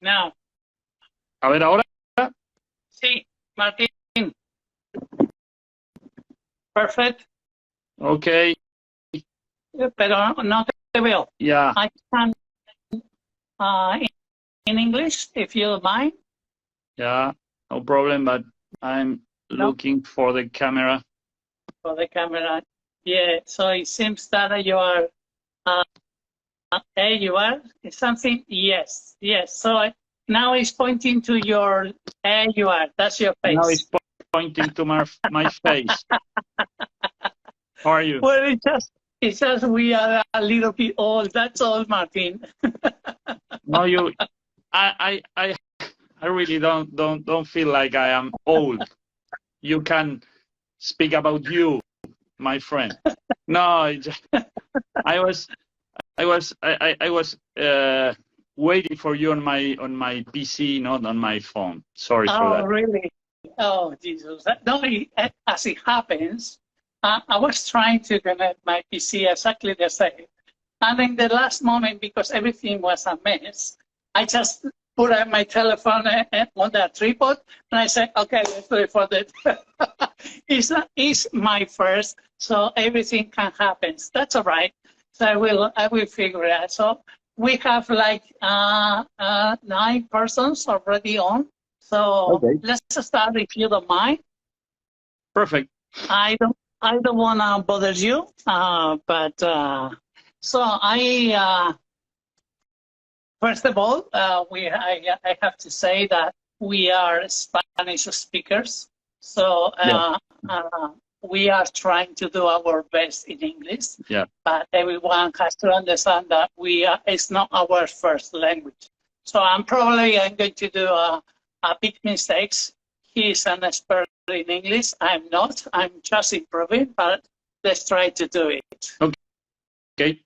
Now, A ver ahora. sí, Martín. Perfect. Okay. Pero no te veo. Yeah. I can in English, if you don't mind. Yeah. No problem. But I'm looking for the camera. For the camera. Yeah. So it seems that you are. Hey, you are something. Yes. Yes. So now it's pointing to your. Hey, you are. That's your face. Now it's pointing to my face. How are you? Well, it's just we are a little bit old. That's all, Martin. No, you. I really don't feel like I am old. You can speak about you, my friend. No, I was waiting for you on my PC, not on my phone. Sorry for that. Oh, really? Oh, Jesus. No, as it happens, I was trying to connect my PC exactly the same. And in the last moment, because everything was a mess, I just put my telephone on the tripod, and I said, okay, let's do it for that. It's my first, so everything can happen. That's all right. So I will figure it out. So we have like 9 persons already on. So okay. Let's start if you don't mind. Perfect. I don't want to bother you, but so first of all, I have to say that we are Spanish speakers, so we are trying to do our best in English. Yeah. But everyone has to understand that it's not our first language. So I'm going to do a big mistakes. He's an expert in English. I'm not. I'm just improving, but let's try to do it. Okay.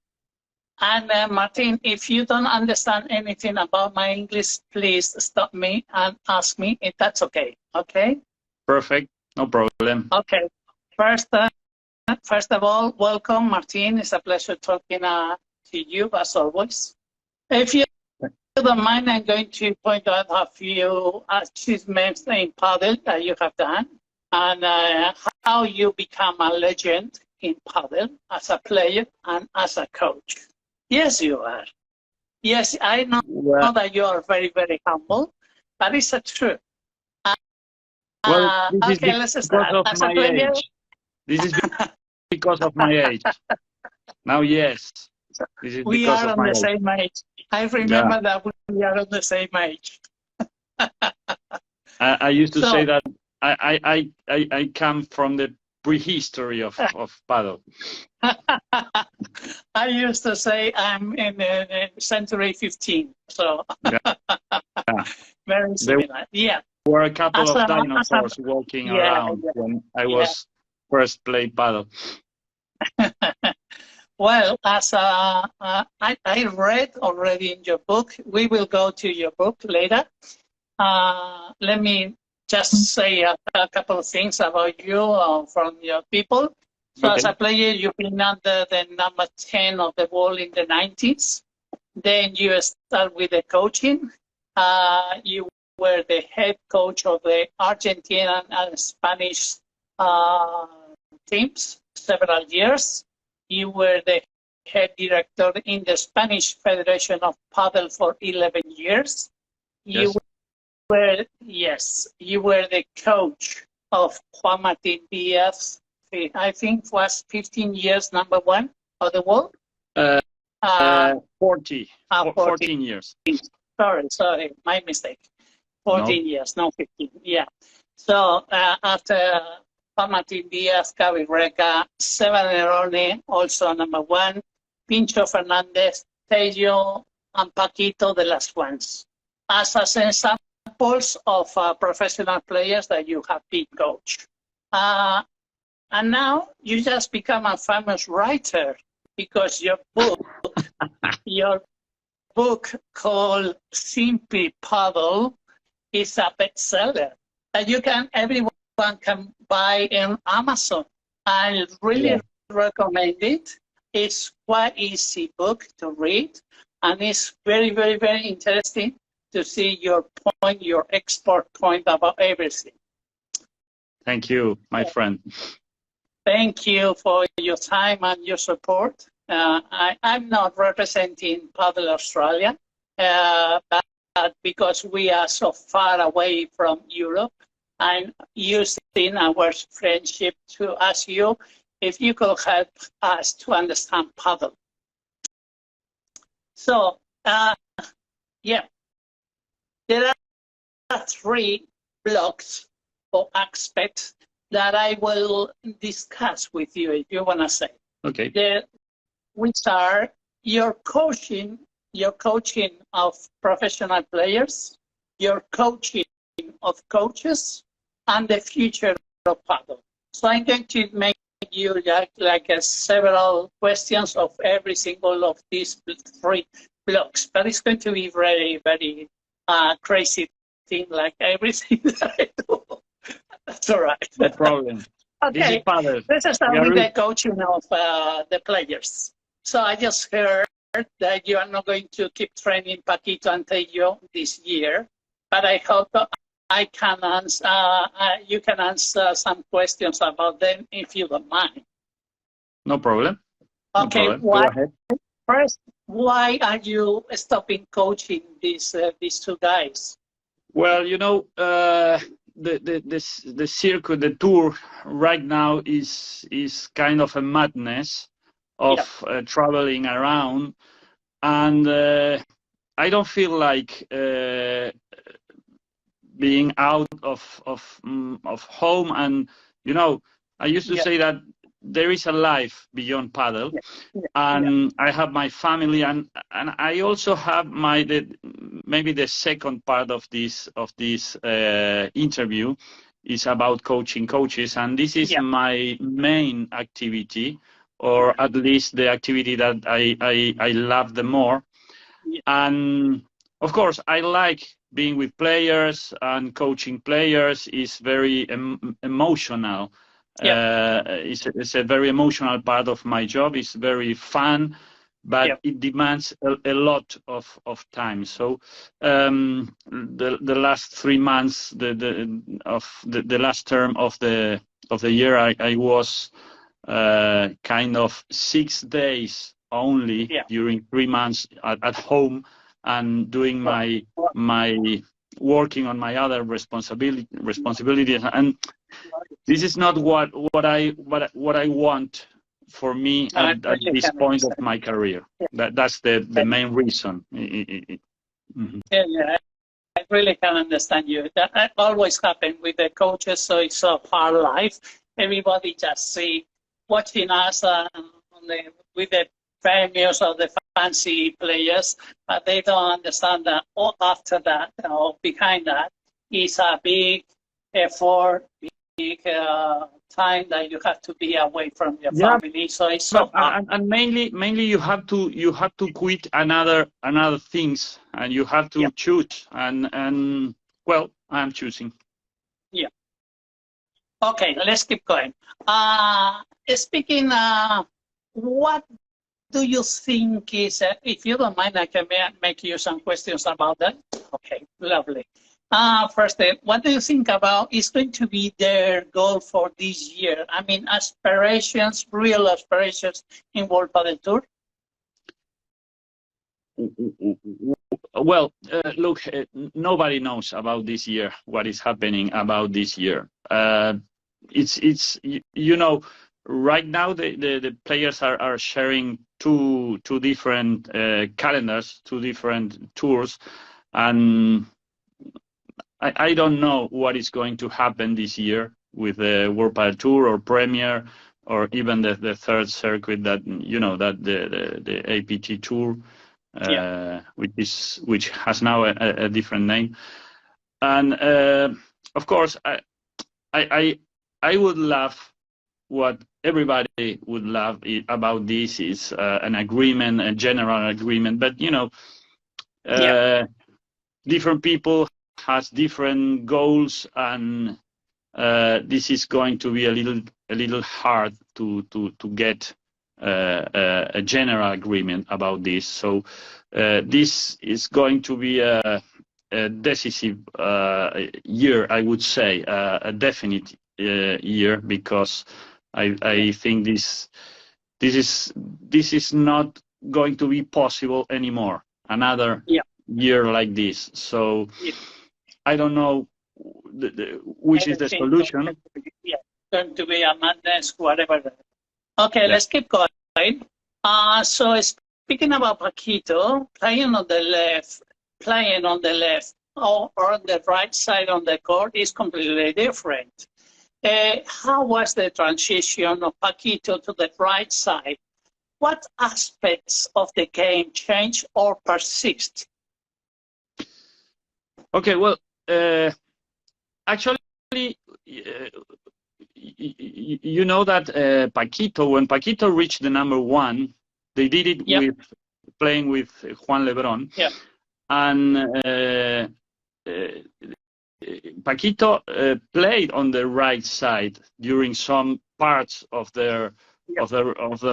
And Martin, if you don't understand anything about my English, please stop me and ask me if that's okay. Okay? Perfect. No problem. Okay. First of all, welcome, Martin. It's a pleasure talking to you, as always. If you don't mind, I'm going to point out a few achievements in paddle that you have done and how you become a legend in paddle as a player and as a coach. Yes, you are. Yes, I know that you are very, very humble, but it's a truth. Well, this okay, is let's start. because of my age. This is because of my age. Now, yes. This is we because are of on my the same age. I remember that we are on the same age. I used to say that I come from the prehistory of paddle. I used to say I'm in century 15, so very similar. There were a couple of dinosaurs walking around when I was first playing paddle. Well, as I read already in your book, we will go to your book later. Let me just say a couple of things about you from your people. So as a player, you've been under the number 10 of the world in the 90s. Then you start with the coaching. You were the head coach of the Argentine and Spanish teams several years. You were the head director in the Spanish Federation of Paddle for 11 years. You were the coach of Juan Martin Diaz. I think was 15 years number 1 of the world. 14 years. Sorry, my mistake. 14 years, not 15. Yeah. So after Juan Martin Diaz, Gaby Reca, Seba Nerone, also number 1, Pincho Fernandez, Tello, and Paquito, the last ones. As examples of professional players that you have been coached. And now you just become a famous writer because your book called Simply Paddle is a bestseller that everyone can buy on Amazon. I really recommend it. It's quite easy book to read, and it's very, very, very interesting. to see your point, your expert point about everything. Thank you, my friend. Thank you for your time and your support. I'm not representing Paddle Australia, but because we are so far away from Europe, I'm using our friendship to ask you if you could help us to understand paddle. So, yeah, there are 3 blocks or aspects that I will discuss with you, if you want to say. Okay. Which are your coaching of professional players, your coaching of coaches, and the future of paddle. So I'm going to make you like several questions of every single of these 3 blocks, but it's going to be very, very crazy thing like everything that I do. That's all right. No problem. Okay, let's start with the coaching of the players. So I just heard that you are not going to keep training Paquito and Tello this year, but I hope I can answer, you can answer some questions about them if you don't mind. No problem. Okay, no problem. Go ahead. First, why are you stopping coaching these 2 guys? Well, you know, the circuit, the tour right now is kind of a madness of traveling around, and I don't feel like being out of home. And you know, I used to say that there is a life beyond paddle, and I have my family, and I also have maybe the second part of this interview is about coaching coaches, and this is my main activity, or at least the activity that I love the more. And of course, I like being with players, and coaching players is very emotional. It's a very emotional part of my job. It's very fun, but it demands a lot of time. So the last 3 months, the last term of the year, I was kind of 6 days only during 3 months at home, and doing my working on my other responsibilities. And this is not what I want for me at this point of my career. That's the main reason. Yeah, I really can understand you. That always happens with the coaches, so it's a hard life. Everybody just watching us with the famous or the fancy players, but they don't understand that after that, or behind that, is a big effort, big time that you have to be away from your family. So it's so hard. And mainly you have to quit another things, and you have to choose. And well, I'm choosing. Yeah. Okay, let's keep going. Speaking, what do you think is, if you don't mind, I can make you some questions about that. Okay, lovely. First, what do you think about is going to be their goal for this year? I mean, aspirations, real aspirations in World Padel Tour? Well, look, nobody knows about this year, what is happening about this year. It's you know, right now the players are sharing two different calendars, 2 different tours, and I don't know what is going to happen this year with the World Padel Tour or Premier, or even the third circuit, that you know, that the APT Tour, which has now a different name. And of course, I would love, what everybody would love about this is an agreement, a general agreement. But you know, different people has different goals, and this is going to be a little hard to get a general agreement about this. So this is going to be a decisive year, I would say, a definite year, because I think this is not going to be possible anymore. Another year like this. So I don't know which is the solution. Going to be a madness, whatever. Okay, let's keep going. So speaking about Paquito, playing on the left or on the right side on the court is completely different. How was the transition of Paquito to the right side? What aspects of the game change or persist? Okay, well, actually, you know that Paquito, when Paquito reached the number 1, they did it with playing with Juan Lebron. And Paquito played on the right side during some parts of the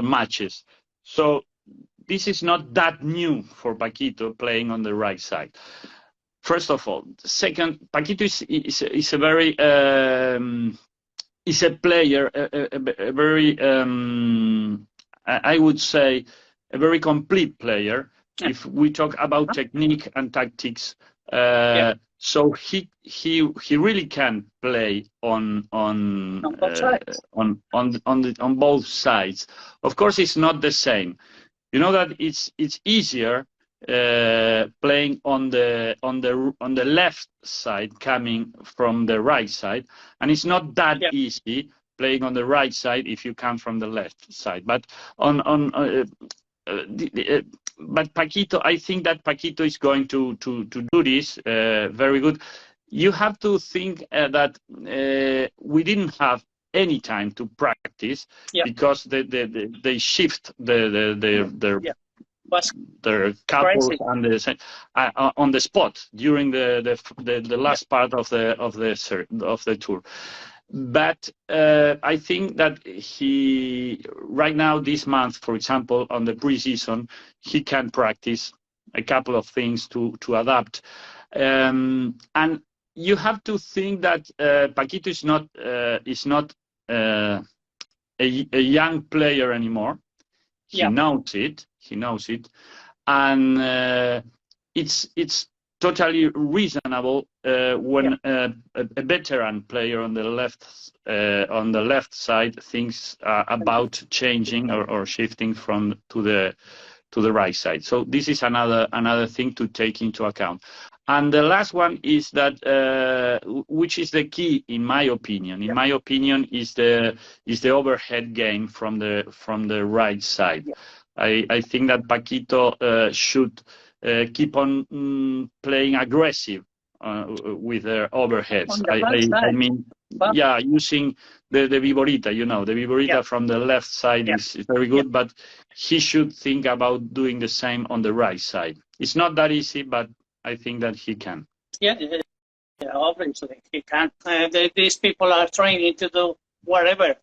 matches. So this is not that new for Paquito playing on the right side. First of all. Second, Paquito is a very is a player, a very I would say a very complete player. If we talk about technique and tactics, so he really can play on both sides. Of course, it's not the same. You know that it's easier playing on the left side coming from the right side, and it's not that easy playing on the right side if you come from the left side. But but Paquito, I think that Paquito is going to do this very good. You have to think that we didn't have any time to practice because they shift their couples on the spot during the last part of the tour. But I think that he right now, this month, for example, on the preseason, he can practice a couple of things to adapt. And you have to think that Paquito is not a young player anymore. He knows it. He knows it, and it's totally reasonable when a veteran player on the left side thinks about changing or shifting to the right side. So this is another thing to take into account. And the last one is that which is the key, in my opinion. In my opinion, is the overhead game from the right side. I think that Paquito should keep on playing aggressive with their overheads. I mean, using the viborita. You know, the viborita from the left side is very good, but he should think about doing the same on the right side. It's not that easy, but I think that he can. Yeah, obviously he can. These people are training to do whatever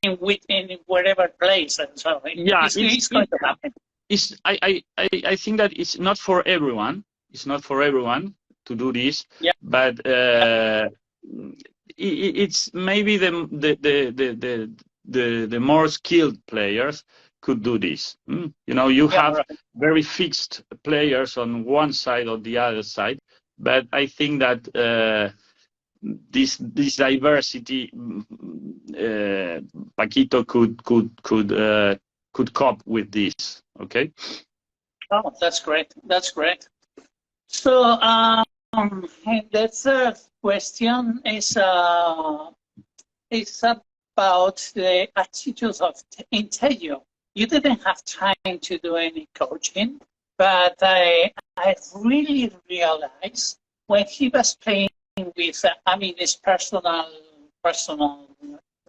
in whatever place, and so it's going to happen. I think that it's not for everyone. It's not for everyone to do this. But it's maybe the more skilled players could do this. You know, you have very fixed players on one side or the other side, but I think that this diversity, Paquito could cope with this. Okay. Oh, that's great. That's great. So the third question is about the attitudes of Intejo. You didn't have time to do any coaching, but I really realized when he was playing with, his personal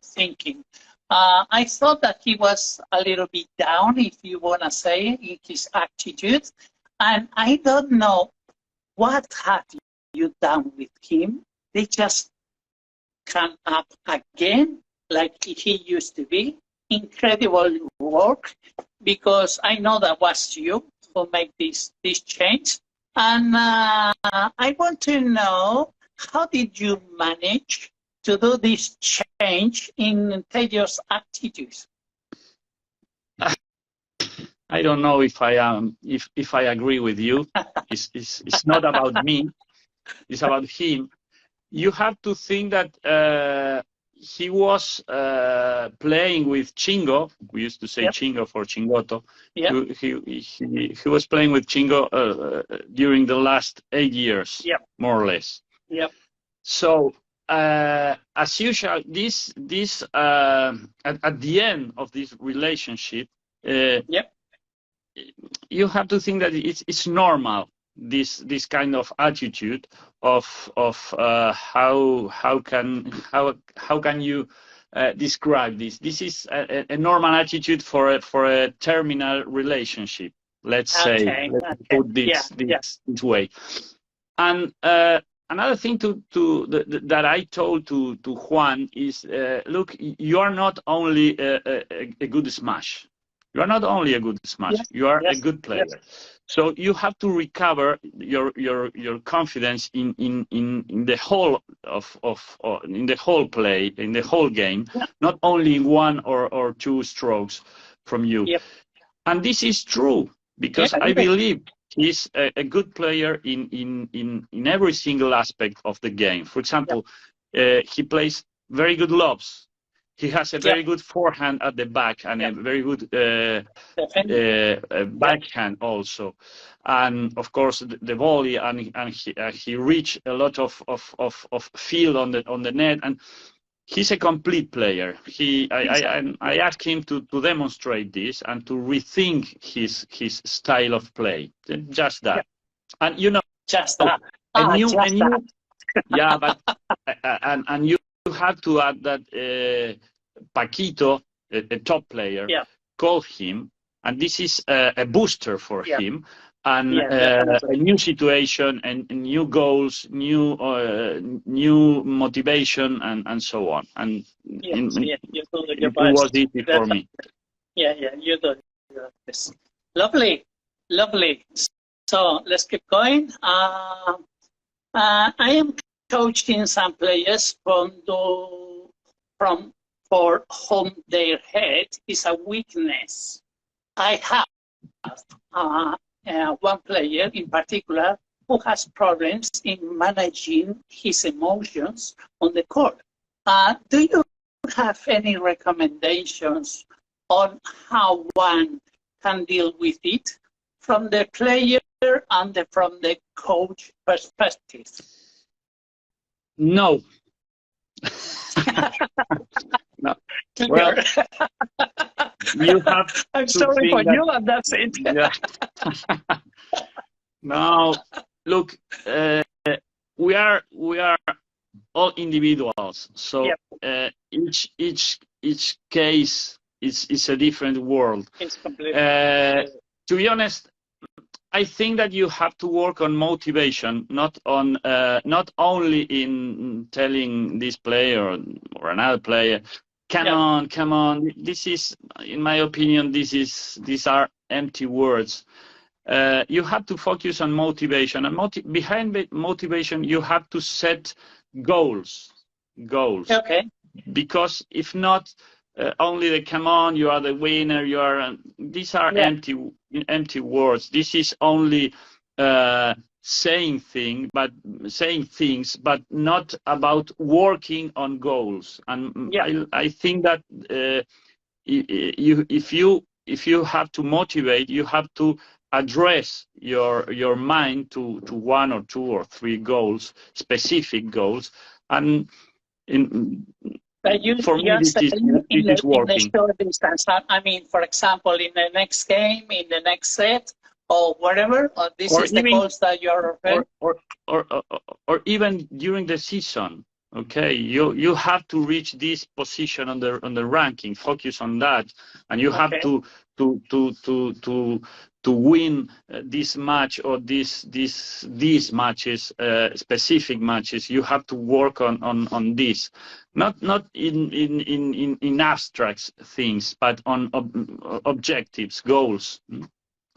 thinking. I thought that he was a little bit down, if you want to say, in his attitude. And I don't know what have you done with him. They just come up again like he used to be. Incredible work, because I know that was you who made this change. And I want to know, how did you manage to do this change in Tejo's attitudes? I don't know if I am if I agree with you. It's not about me. It's about him. You have to think that he was playing with Chingo. We used to say Yep. Chingo for Chingoto. Yep. He was playing with Chingo during the last 8 years, Yep. more or less. Yep. So as usual, this at the end of this relationship, Yep. you have to think that it's normal, this kind of attitude of how can you describe this? This is a normal attitude for a terminal relationship. Let's say, Okay. let's put this way. And another thing that I told to Juan is, look, you are not only a good smash. You are not only a good smash. Yes. You are Yes. a good player. Yes. So you have to recover your confidence in the whole in the whole play, in the whole game, Yeah. not only in one or two strokes from you. Yep. And this is true because I believe he's a good player in every single aspect of the game. For example, he plays very good lobs. He has a very good forehand at the back and a very good backhand also, and of course the volley, and he reached a lot of field on the net, and he's a complete player. I asked him to demonstrate this and to rethink his style of play, just that. And you know, just that. Yeah, but and you have to add that Paquito, a top player, called him, and this is a booster for him, and a new situation and new goals, new motivation, and so on. And it was easy for me. Yeah, you do this. Lovely. So let's keep going. I am coaching some players for whom their head is a weakness. I have one player in particular who has problems in managing his emotions on the court. Do you have any recommendations on how one can deal with it from the player and from the coach perspective? No. No. Well, you have. I'm sorry for you, and that's it. Yeah. No, look, we are all individuals, so each case is a different world. It's completely. To be honest, I think that you have to work on motivation, not only in telling this player or another player, come on. This is, in my opinion, these are empty words. You have to focus on motivation, and behind the motivation, you have to set goals. Okay. Because if not, only the come on, you are the winner, you are. These are empty words. This is only saying things, but not about working on goals. And I think that if you have to motivate, you have to address your mind to one or two or three goals, specific goals, and for me, this is working. In a short distance, I mean, for example, in the next game, in the next set, or whatever, or this is the goals that you're referring? Or even during the season. Okay, you have to reach this position on the ranking. Focus on that, and you have to win this match or these matches, specific matches. You have to work on this, not in abstract things, but on objectives, goals.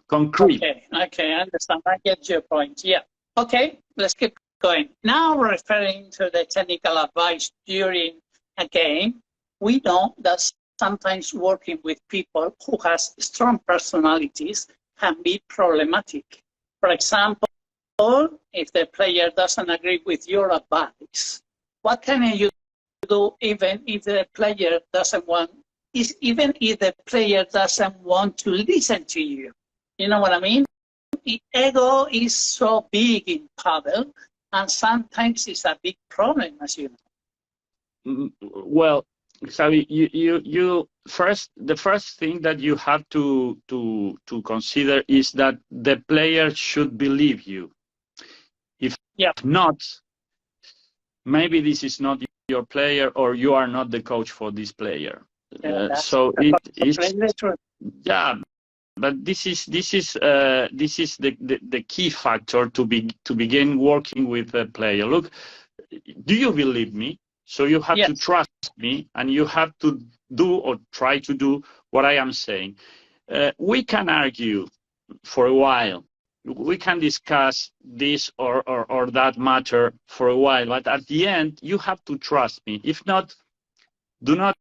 concrete. Okay, I understand. I get your point. Yeah. Okay, let's keep going. Now, referring to the technical advice during a game, we know that sometimes working with people who has strong personalities can be problematic. For example, if the player doesn't agree with your advice, what can you do even if the player doesn't want, even if the player doesn't want to listen to you? You know what I mean? The ego is so big in paddle, and sometimes it's a big problem, as you know. Well, Xavi, the first thing that you have to consider is that the player should believe you. If not, maybe this is not your player, or you are not the coach for this player. So it's true. Yeah. But this is the key factor to begin working with a player. Look, do you believe me? So you have to trust me, and you have to do or try to do what I am saying. We can argue for a while. We can discuss this or that matter for a while, but at the end, you have to trust me. If not, do not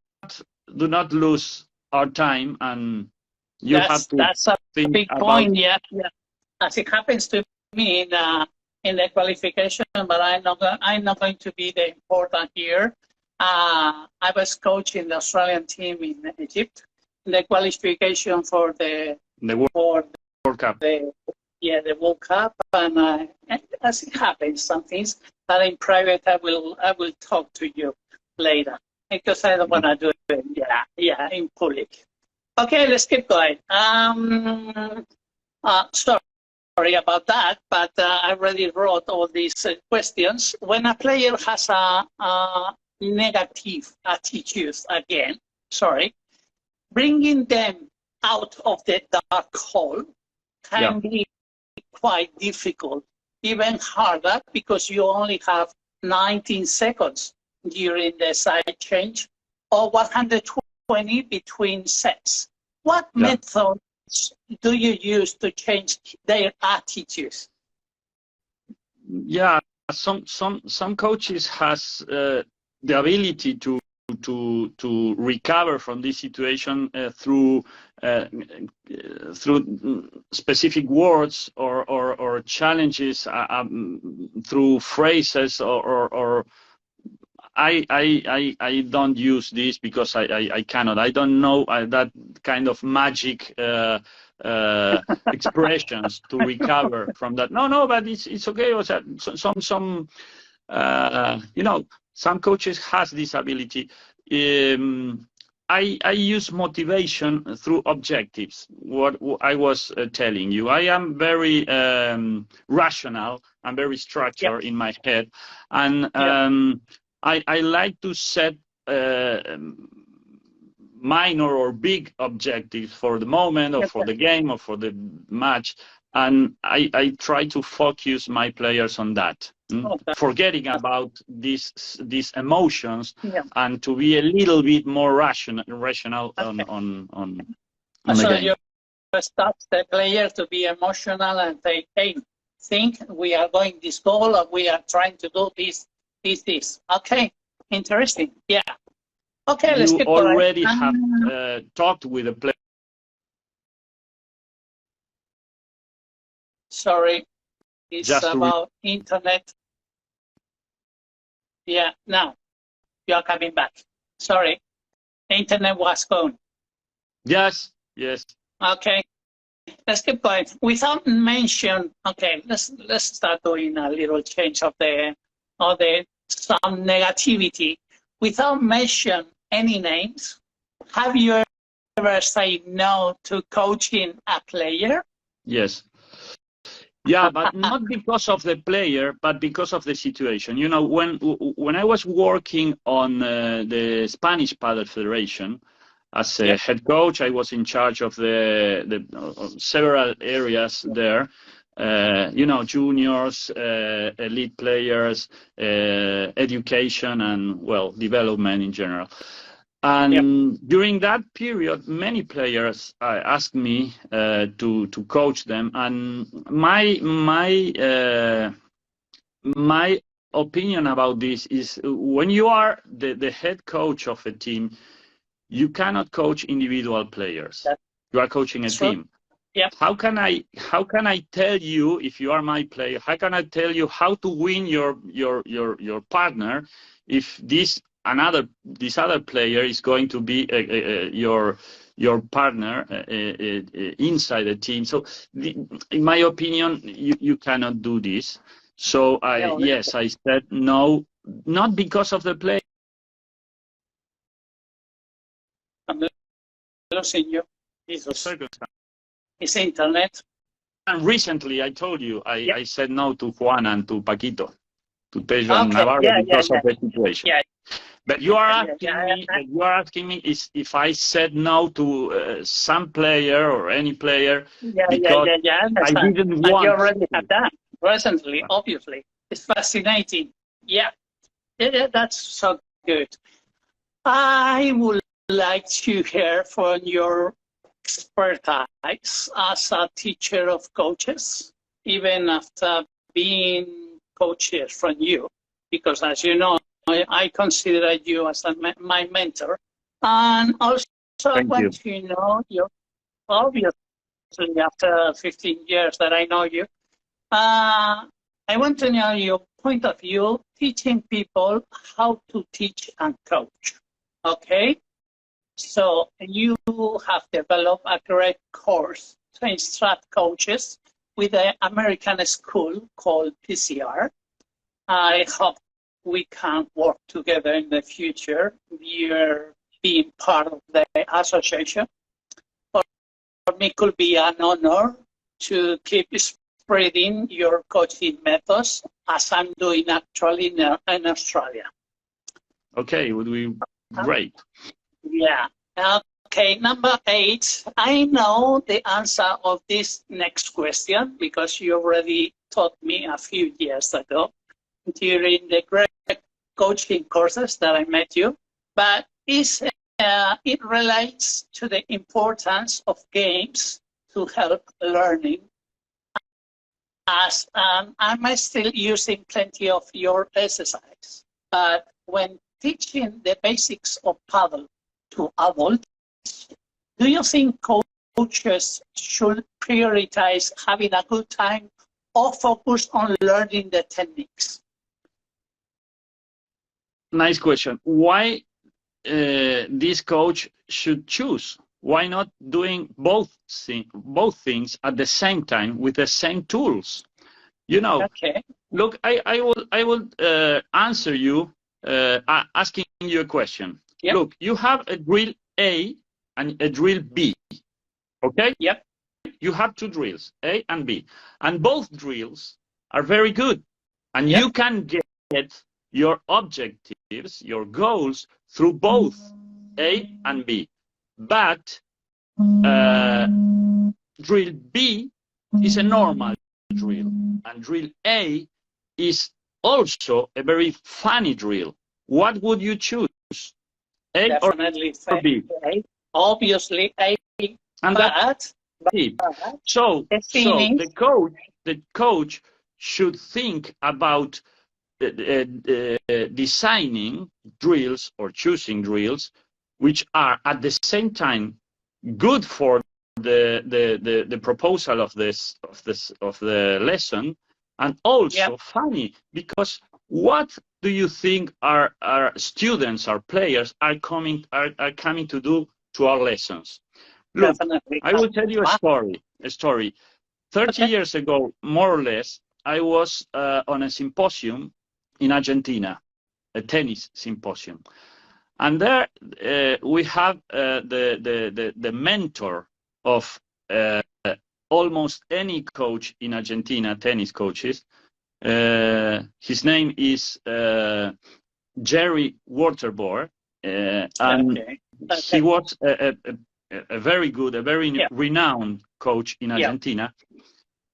lose our time, and you have to. That's a big point. Yeah. As it happens to me in the qualification, but I'm not going to be the important here. I was coaching the Australian team in Egypt in the qualification for the World Cup. The World Cup, and as it happens, some things that in private I will talk to you later, because I don't want to do it. In public. Okay, let's keep going. Sorry about that, but I already wrote all these questions. When a player has a negative attitude, bringing them out of the dark hole can be quite difficult, even harder, because you only have 19 seconds during the side change or 120 between sets. What methods do you use to change their attitudes? Yeah, some coaches has the ability to recover from this situation through specific words or challenges, through phrases or I don't use this because I cannot. I don't know that kind of magic expressions to recover from that. No, but it's okay. Some coaches has this ability. I use motivation through objectives. What I was telling you, I am very rational and very structured in my head, and I like to set minor or big objectives for the moment, or for the game, or for the match, and I try to focus my players on that, forgetting about these emotions, and to be a little bit more rational on the so game. You start the player to be emotional and say, hey, think we are going this goal, or we are trying to do this. Okay, interesting. Yeah. Okay, let's keep going. You already have talked with a player. Sorry, it's about internet. Yeah, now you are coming back. Sorry, internet was gone. Yes. Okay, let's keep going. Without mention, okay, let's start doing a little change of some negativity. Without mention any names, have you ever said no to coaching a player? Yes. Yeah, but not because of the player, but because of the situation. You know, when I was working on the Spanish Padel Federation as a head coach, I was in charge of the several areas there. Juniors, elite players, education, and development in general. And during that period, many players asked me to coach them, and my opinion about this is, when you are the head coach of a team, you cannot coach individual players. You are coaching a team. Yeah. How can I tell you, if you are my player, how can I tell you how to win your partner if this other player is going to be your partner inside the team? So in my opinion, you cannot do this. So yes, I said no, not because of the play. I'm losing you. Jesus. It's internet. And recently, I told you, I said no to Juan and to Paquito, to Tejo and Navarro, because of the situation. Yeah. But you are asking me if I said no to some player or any player because I didn't want. You already have that recently, obviously. It's fascinating. Yeah, that's so good. I would like to hear from your expertise as a teacher of coaches, even after being coaches from you, because as you know, I consider you as my mentor. And also I want to know you, obviously after 15 years that I know you, I want to know your point of view teaching people how to teach and coach. Okay? So you have developed a great course to instruct coaches with an American school called PCR. I hope we can work together in the future. You're being part of the association. For me, it could be an honor to keep spreading your coaching methods, as I'm doing actually in Australia. Okay, it would be great. Yeah. Okay, number 8. I know the answer of this next question because you already taught me a few years ago during the great coaching courses that I met you. But it relates to the importance of games to help learning. As I'm still using plenty of your exercise, but when teaching the basics of paddle to adults, do you think coaches should prioritize having a good time or focus on learning the techniques? Nice question. Why this coach should choose? Why not doing both things at the same time with the same tools? You know, okay. Look, I will answer you asking you a question. Yep. Look, you have a drill A and a drill B, okay? Yep. You have 2 drills, A and B, and both drills are very good, and you can get your objectives, your goals through both A and B. But drill B is a normal drill, and drill A is also a very funny drill. What would you choose? A Definitely or B? A. Obviously A. And that's B. So the coach should think about designing drills or choosing drills which are at the same time good for the proposal of the lesson, and also funny, because what do you think our students, our players are coming to do to our lessons? Look, definitely. I will tell you a story. 30 years ago, more or less, I was on a symposium in Argentina, a tennis symposium. And there we have the mentor of almost any coach in Argentina, tennis coaches. His name is Jerry Waterboard, and he was a very good, a very renowned coach in Argentina.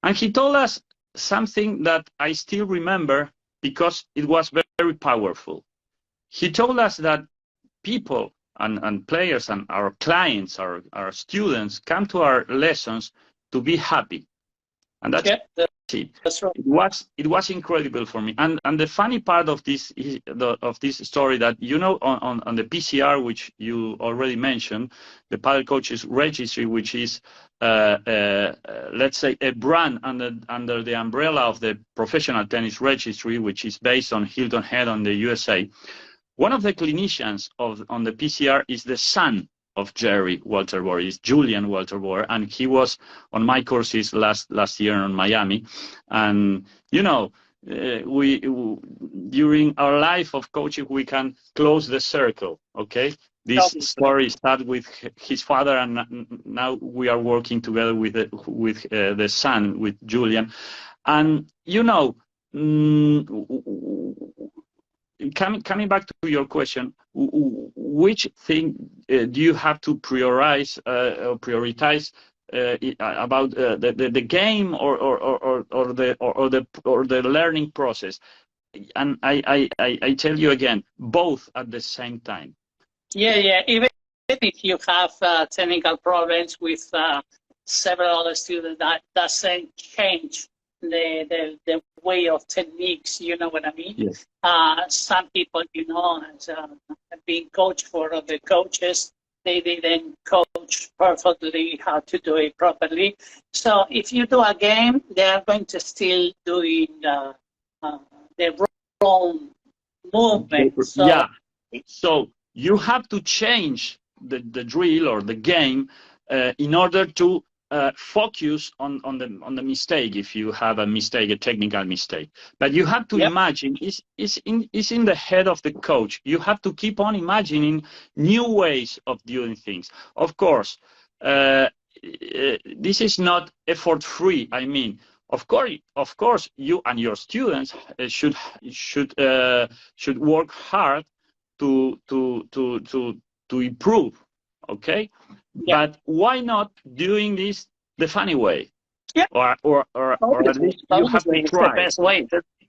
And he told us something that I still remember because it was very, very powerful. He told us that people and players and our clients, our students come to our lessons to be happy, and that's it. That's right. It was incredible for me. And the funny part of this story that, you know, on the PCR, which you already mentioned, the Padel Coaches Registry, which is let's say a brand under the umbrella of the Professional Tennis Registry, which is based on Hilton Head on the USA. One of the clinicians on the PCR is the son of Jerry Walter-Boer, is Julian Walter-Boer, and he was on my courses last year in Miami. And you know, we during our life of coaching, we can close the circle. Okay, this story started with his father, and now we are working together with the son, with Julian. And you know, coming back to your question, which thing do you have to prioritize about the game or the learning process? And I tell you again, both at the same time. Yeah. Even if you have technical problems with several other students, that doesn't change the way of techniques, you know what I mean? Yes. Some people, you know, being coached for other coaches, they didn't coach perfectly how to do it properly. So if you do a game, they are going to still doing the wrong movement. So, yeah. So you have to change the drill or the game in order to focus on the mistake, if you have a mistake, a technical mistake. But you have to imagine, it's in the head of the coach. You have to keep on imagining new ways of doing things. Of course, this is not effort free. I mean, of course, you and your students should work hard to improve. Okay. Yeah. But why not doing this the funny way? Yeah. Or at least you have to try. The best way.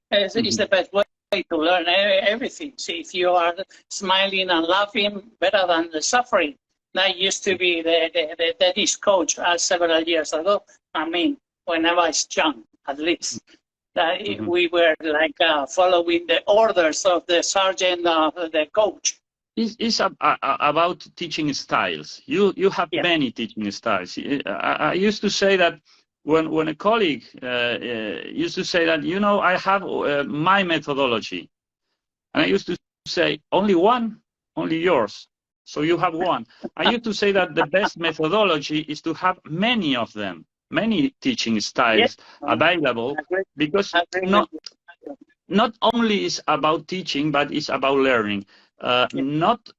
It's the best way to learn everything. See, if you are smiling and laughing, better than the suffering. That used to be the tennis coach several years ago. I mean, when I was young, at least. We were like following the orders of the sergeant, the coach. It's about teaching styles. You have many teaching styles. I used to say that when a colleague used to say that, you know, I have my methodology, and I used to say, only one, only yours. So you have one. I used to say that the best methodology is to have many of them, many teaching styles available, because not only is about teaching, but it's about learning. Not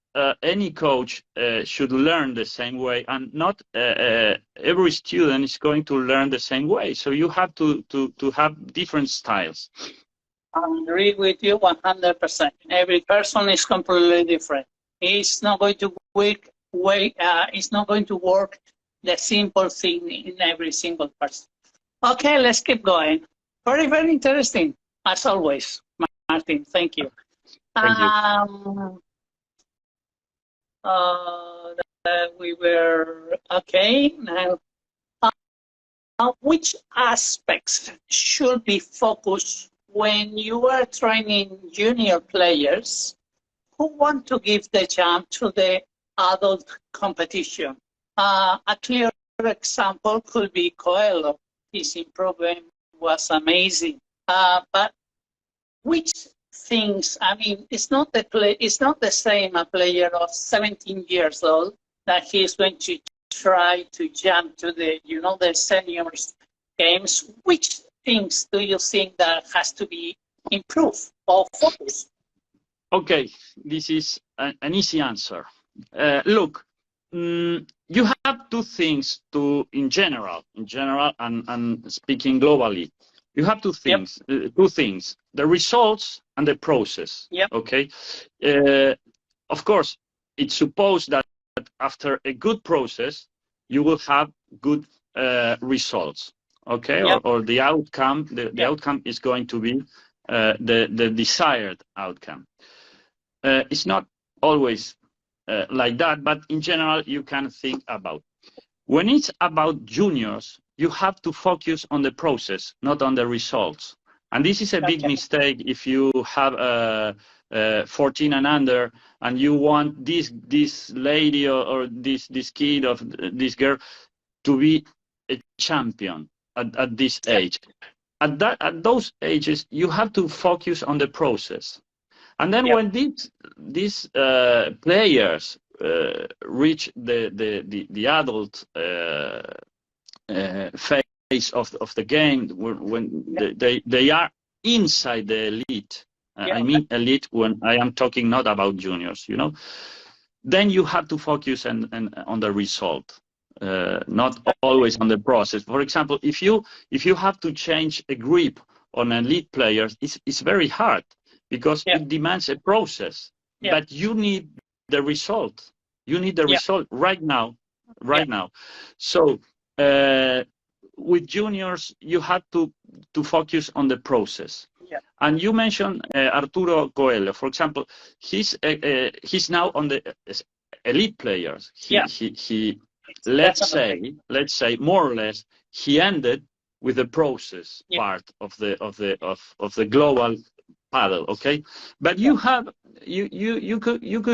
any coach should learn the same way, and not every student is going to learn the same way. So you have to have different styles. I agree with you 100%. Every person is completely different. It's not going to work. It's not going to work the simple thing in every single person. Okay, let's keep going. Very, very interesting, as always, Martin. Thank you. Thank you. We were okay. Now, which aspects should be focused when you are training junior players who want to give the jump to the adult competition? A clear example could be Coelho. His improvement was amazing. But which things, I mean, it's not the same a player of 17 years old that he's going to try to jump to the, you know, the seniors games. Which things do you think that has to be improved or focused? Okay, this is an easy answer. Look, you have two things in general, and speaking globally. You have two things, the results and the process. Okay. Of course, it's supposed that after a good process, you will have good results. Okay. Or the outcome, the outcome is going to be the desired outcome. It's not always like that, but in general, you can think about. When it's about juniors, you have to focus on the process, not on the results. And this is a big mistake if you have 14 and under, and you want this lady or this kid or this girl to be a champion at this age. At those ages, you have to focus on the process. And then when these players reach the adult phase of the game, when they are inside the elite, I mean elite when I am talking not about juniors, you know, then you have to focus on the result, not always on the process. For example, if you have to change a grip on elite players, it's very hard, because it demands a process, but you need the result. You need the result right now, now. So with juniors, you have to focus on the process. And you mentioned Arturo Coelho, for example. He's now on the elite players. He let's say more or less he ended with the process part of the global paddle, okay? But you could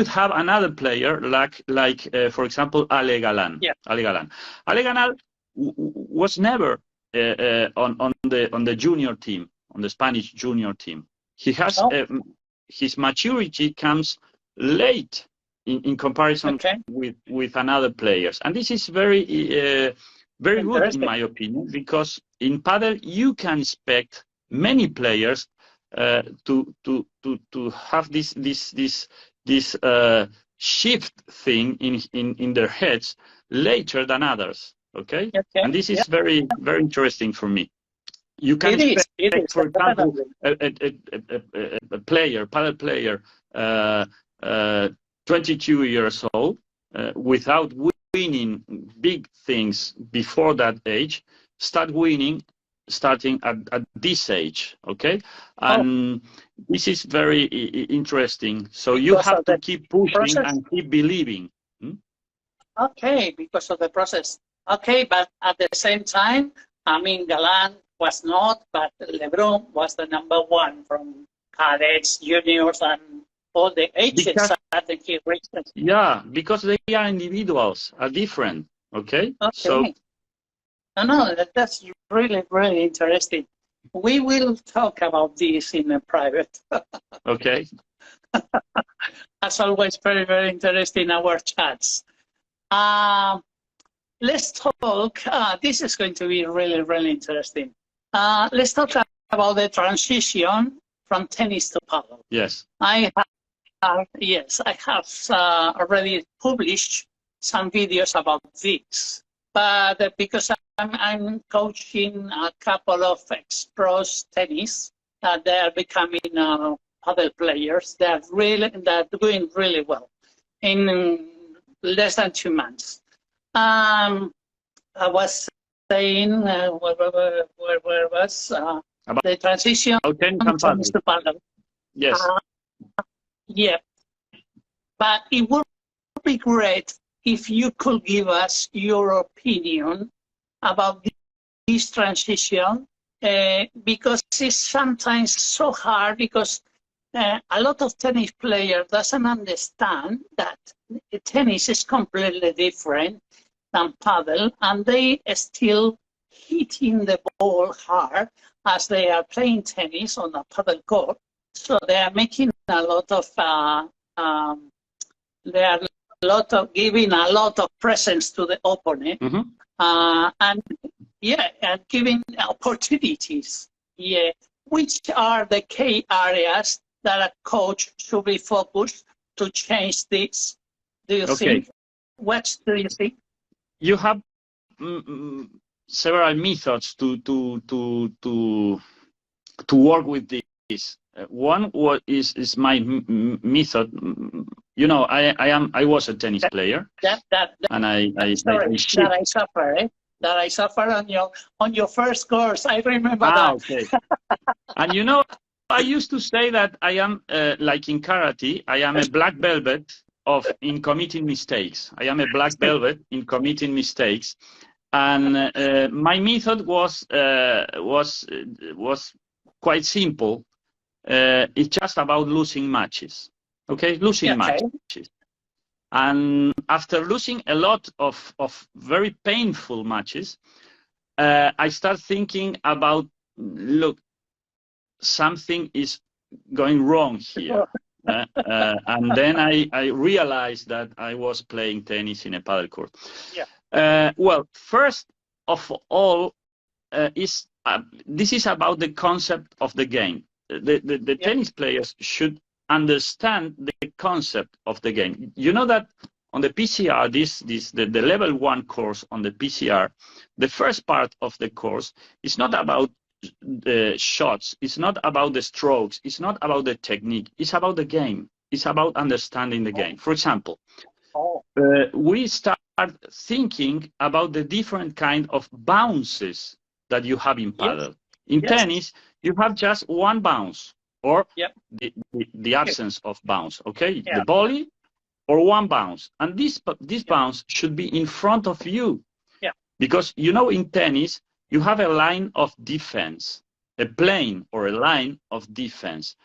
have another player like for example Ale Galán. Ale Galán was never on the junior team, on the Spanish junior team. He has his maturity comes late in comparison with another players, and this is very good in my opinion, because in paddle you can expect many players to have this shift thing in their heads later than others. Okay? And this is very interesting for me. You can expect, for example, a paddle player, 22 years old, without winning big things before that age, start winning starting at this age, okay? And this is very interesting. So you have to keep pushing and keep believing. Okay, because of the process. Okay, but at the same time, I mean, Galán was not, but LeBron was the #1 from cadets, juniors, and all the ages that he reached. Yeah, because they are individuals, are different, okay? So. No, that's really, really interesting. We will talk about this in a private. Okay. As always, very, very interesting, our chats. Let's talk, this is going to be really, really interesting. Let's talk about the transition from tennis to paddle. Yes. I have already published some videos about this, but because I'm coaching a couple of ex-pros tennis, they are becoming paddle players. They're doing really well in less than 2 months. I was saying where was about the transition from tennis to paddle. Yes. But it would be great if you could give us your opinion about this transition, because it's sometimes so hard, because a lot of tennis players doesn't understand that tennis is completely different than paddle, and they are still hitting the ball hard as they are playing tennis on a paddle court. So they are making a lot of giving a lot of presence to the opponent, and giving opportunities. Which are the key areas that a coach should be focused to change this? Do you think? What do you think? You have several methods to work with this. One is my method. You know, I was a tennis player, and I suffered on your first course. I remember that. Okay. And you know, I used to say that I am like in karate. I am a black belt in committing mistakes. I am a black belt in committing mistakes, and my method was quite simple. It's just about losing matches. Okay, losing matches. And after losing a lot of very painful matches, I start thinking about, look, something is going wrong here. And then I realized that I was playing tennis in a paddle court. Well, first of all, this is about the concept of the game. The tennis players should understand the concept of the game. You know that on the PCR, the level 1 course on the PCR, the first part of the course is not about the shots, it's not about the strokes, it's not about the technique, it's about the game, it's about understanding the game. For example, we start thinking about the different kind of bounces that you have in paddle. In tennis, you have just one bounce, or the absence of bounce, okay? The volley or one bounce. And this bounce should be in front of you. Because, you know, in tennis, you have a line of defense, a plane or a line of defense.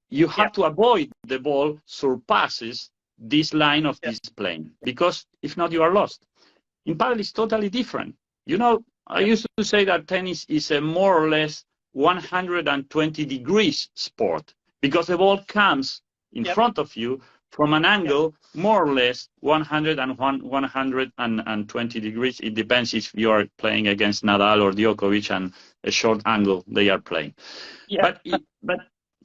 You have to avoid the ball surpasses this line of this plane, because if not, you are lost. In paddle, it's totally different. You know, I used to say that tennis is a more or less 120 degrees sport, because the ball comes in front of you from an angle more or less 120 degrees. It depends if you are playing against Nadal or Djokovic and a short angle they are playing. But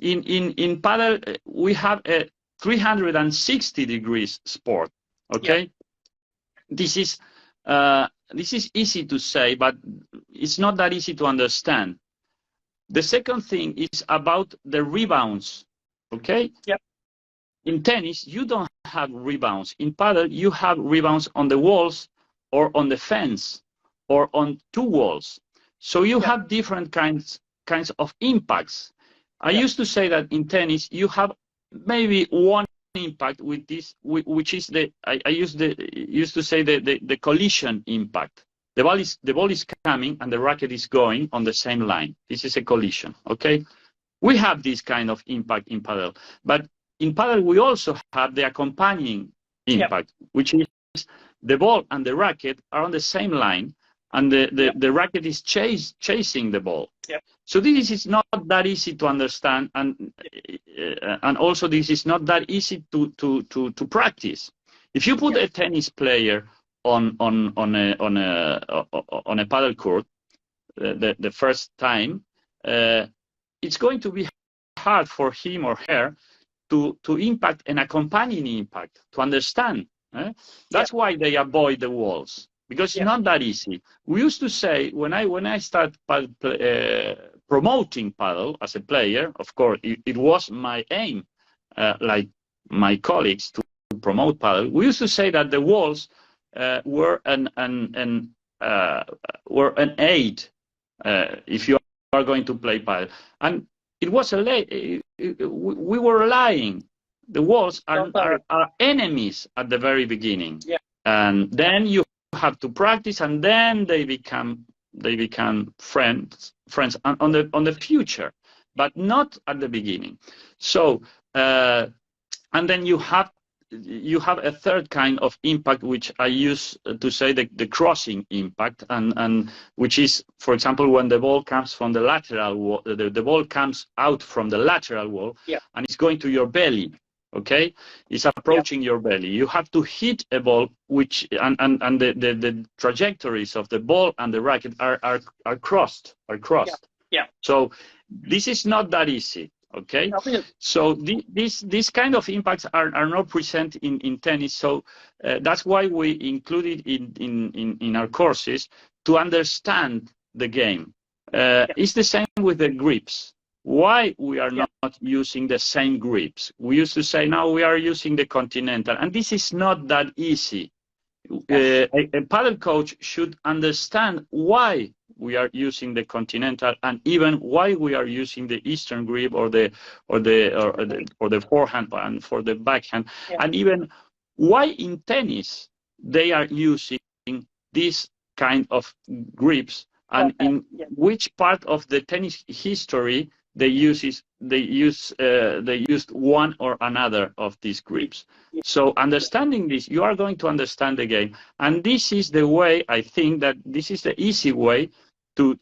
in paddle, we have a 360 degrees sport. Okay, this is easy to say, but it's not that easy to understand. The second thing is about the rebounds. Okay. In tennis, you don't have rebounds. In paddle, you have rebounds on the walls or on the fence or on two walls. So you have different kinds of impacts. I used to say that in tennis, you have maybe one impact with this, which is I used to say the collision impact. The ball is coming and the racket is going on the same line. This is a collision. Okay, we have this kind of impact in paddle, but in paddle, we also have the accompanying impact, which is the ball and the racket are on the same line, and the racket is chasing the ball. So this is not that easy to understand, and also this is not that easy to practice. If you put a tennis player on a paddle court the first time, it's going to be hard for him or her to impact an accompanying impact, to understand. That's why they avoid the walls, because it's not that easy. We used to say, when I started promoting paddle as a player, of course, it was my aim, like my colleagues, to promote paddle. We used to say that the walls were an aid if you are going to play paddle. And it was we were lying. The walls are enemies at the very beginning, and then you have to practice, and then they become friends on the future, but not at the beginning. So and then you have a third kind of impact, which I use to say the crossing impact, and which is, for example, when the ball comes from the lateral wall, the ball comes out from the lateral wall, and it's going to your belly. Okay, it's approaching your belly. You have to hit a ball, which and the trajectories of the ball and the racket are crossed. So this is not that easy. Okay, so these kind of impacts are not present in tennis. So that's why we included in our courses to understand the game. It's the same with the grips. Why we are not using the same grips? We used to say now we are using the Continental, and this is not that easy. A paddle coach should understand why we are using the Continental, and even why we are using the Eastern grip or the forehand and for the backhand, and even Why in tennis they are using this kind of grips, and in which part of the tennis history they used one or another of these grips. So understanding this, you are going to understand the game, and this is the way, I think that this is the easy way to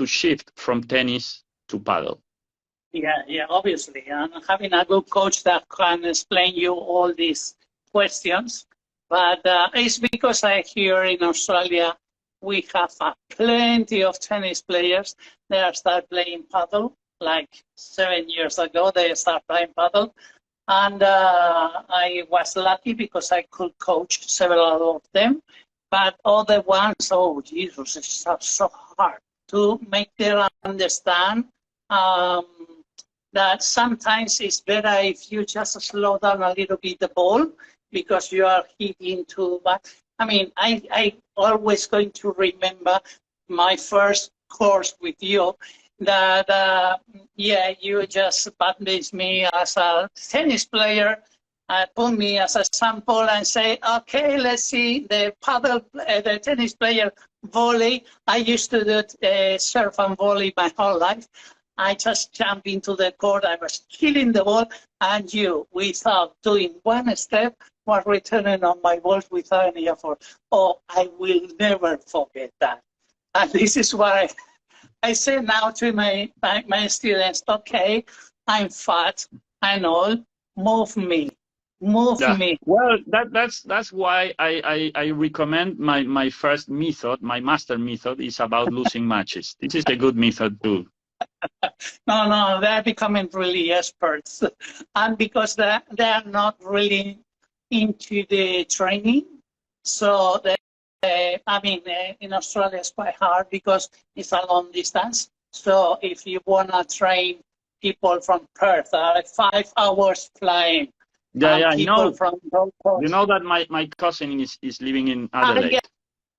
shift from tennis to paddle. Yeah, obviously, and having a good coach that can explain you all these questions. But it's because here in Australia we have plenty of tennis players. They start playing paddle like 7 years ago. They start playing paddle, and I was lucky because I could coach several of them. But other ones, oh Jesus, it's so hard to make them understand that sometimes it's better if you just slow down a little bit the ball, because you are hitting too much. I mean, I always going to remember my first course with you, that you just baptized me as a tennis player, put me as a sample and say, okay, let's see the tennis player volley. I used to do surf and volley my whole life. I just jumped into the court, I was killing the ball, and you, without doing one step, was returning on my balls without any effort. Oh, I will never forget that. And this is why I say now to my students, okay, I'm fat, I'm old, move me. Move me. Well, that's why I recommend my first method, my master method, is about losing matches. This is a good method too. No, they're becoming really experts, and because they're not really into the training, so I mean, in Australia it's quite hard because it's a long distance. So if you wanna train people from Perth, 5 hours flying. Yeah, you know that my cousin is living in Adelaide.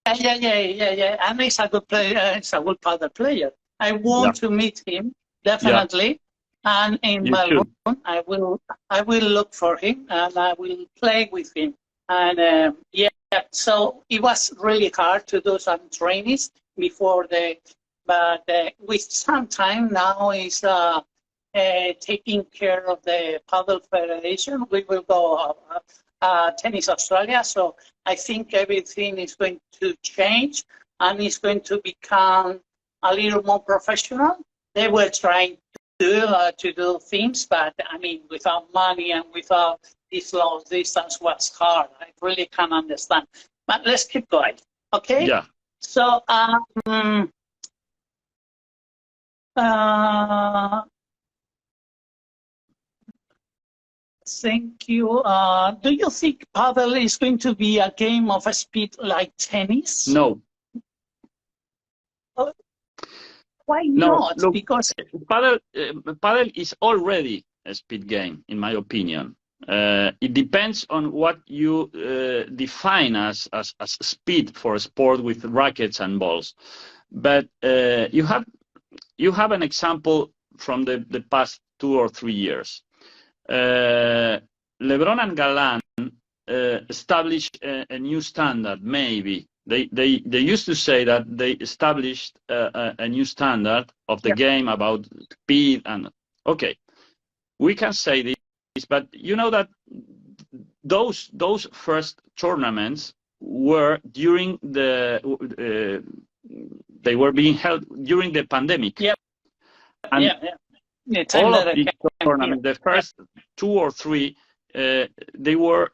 Yeah, and he's a good player. He's a good paddle player. I want to meet him definitely, and in Melbourne, I will look for him and I will play with him. And so it was really hard to do some trainings before but with some time now is taking care of the Paddle Federation. We will go Tennis Australia, so I think everything is going to change and it's going to become a little more professional. They were trying to do things, but I mean, without money and without this long distance was hard. I really can't understand. But let's keep going, okay? Yeah. So, thank you. Do you think paddle is going to be a game of a speed like tennis? No. Why not? Look, because paddle is already a speed game, in my opinion. It depends on what you define as speed for a sport with rackets and balls. But you have an example from the past 2 or 3 years. LeBron and Galán established a new standard, maybe. They used to say that they established a new standard of the game about speed and okay, we can say this, but you know that those first tournaments were during they were being held during the pandemic. And all of these tournaments, the first 2 or 3, they were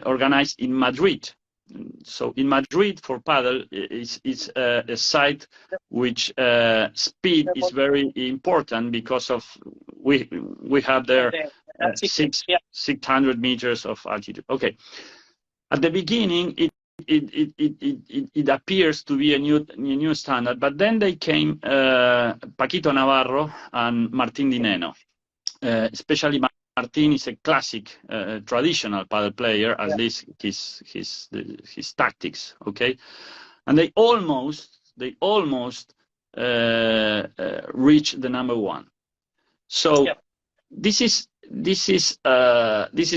organized in Madrid. So in Madrid for paddle is a site which speed is very important because of we have there 600 meters of altitude. Okay, at the beginning it appears to be a new standard, but then they came Paquito Navarro and Martín Dineno, especially Martín is a classic, traditional paddle player, at least his tactics. Okay, and they almost reached the #1. So this is this is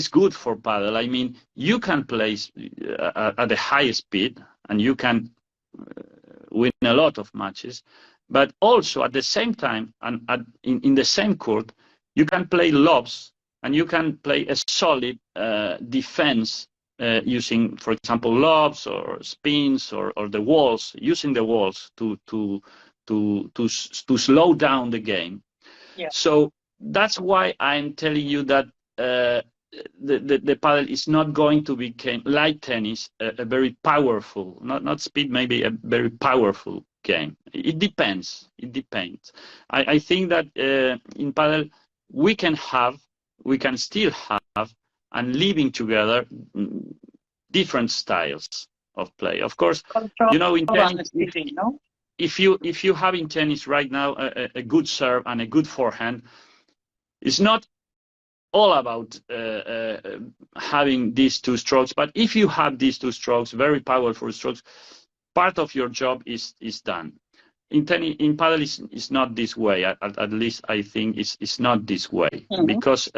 good for paddle. I mean, you can play at a high speed and you can win a lot of matches, but also at the same time and in the same court, you can play lobs and you can play a solid defense using, for example, lobs or spins or the walls, using the walls to slow down the game. Yeah. So that's why I'm telling you that the paddle is not going to become, like tennis, a very powerful, not speed, maybe a very powerful game. It depends. It depends. I think that in paddle we can still have, and living together, different styles of play. Of course, Control, you know, in tennis, speeding, no? if you have in tennis right now a good serve and a good forehand, it's not all about having these two strokes, but if you have these two strokes, very powerful strokes, part of your job is done. In tennis, in paddle, is not this way. At least I think it's not this way. Mm-hmm. Because,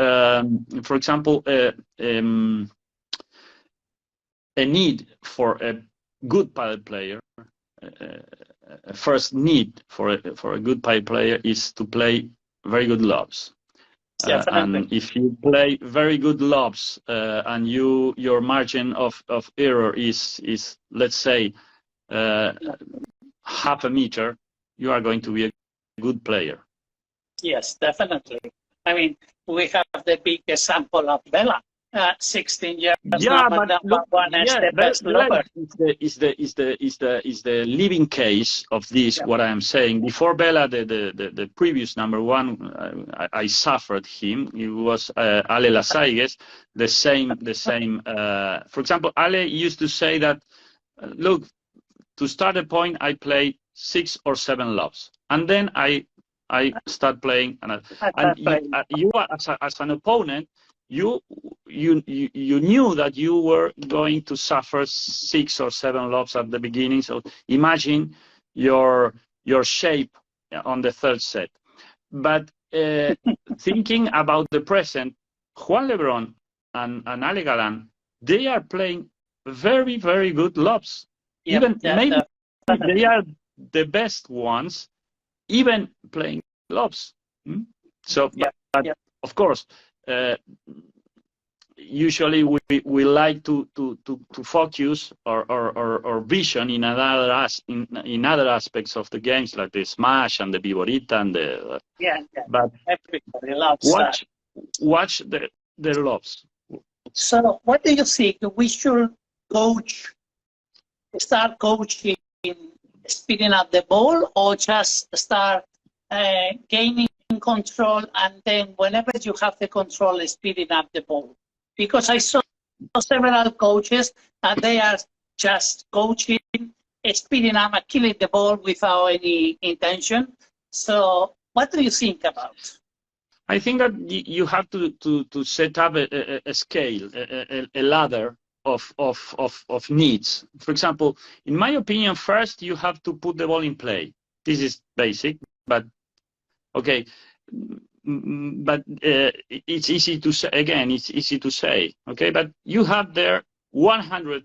for example, a need for a good paddle player, first need for a good paddle player is to play very good lobs. And if you play very good lobs and your margin of error is let's say half a meter, you are going to be a good player. Yes, definitely. I mean, we have the big example of Bella. 16 years. Yeah, but look, Bella is the living case of this. Yeah. What I am saying, before Bella, the previous number one, I suffered him. It was Ale Lasaiges. The same. For example, Ale used to say that, look, to start a point, I play 6 or 7 lobs, and then I start playing, and you as an opponent. You knew that you were going to suffer 6 or 7 lobs at the beginning. So imagine your shape on the third set. But thinking about the present, Juan Lebron and Ale Galán, they are playing very, very good lobs. Maybe they are the best ones, even playing lobs. So, but of course. Usually we like to focus our vision in other aspects of the games, like the smash and the viborita and the but everybody loves watch the lobs. So what do you think? We should start coaching speeding up the ball, or just start gaining control, and then whenever you have the control, speeding up the ball? Because I saw several coaches and they are just coaching, speeding up and killing the ball without any intention. So what do you think about? I think that you have to set up a scale, a ladder of needs. For example, in my opinion, first you have to put the ball in play. This is basic, but okay. But it's easy to say. Again, it's easy to say. Okay, but you have there 100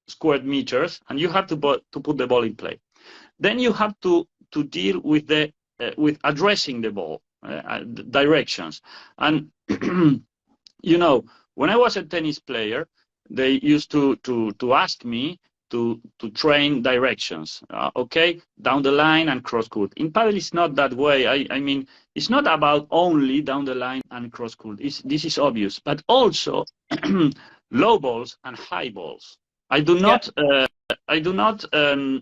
square meters, and you have to put the ball in play. Then you have to deal with with addressing the ball directions. And you know, when I was a tennis player, they used to ask me to train directions. Okay, down the line and cross court. In paddle, it's not that way. I mean, it's not about only down the line and cross court. This is obvious, but also low balls and high balls. I do not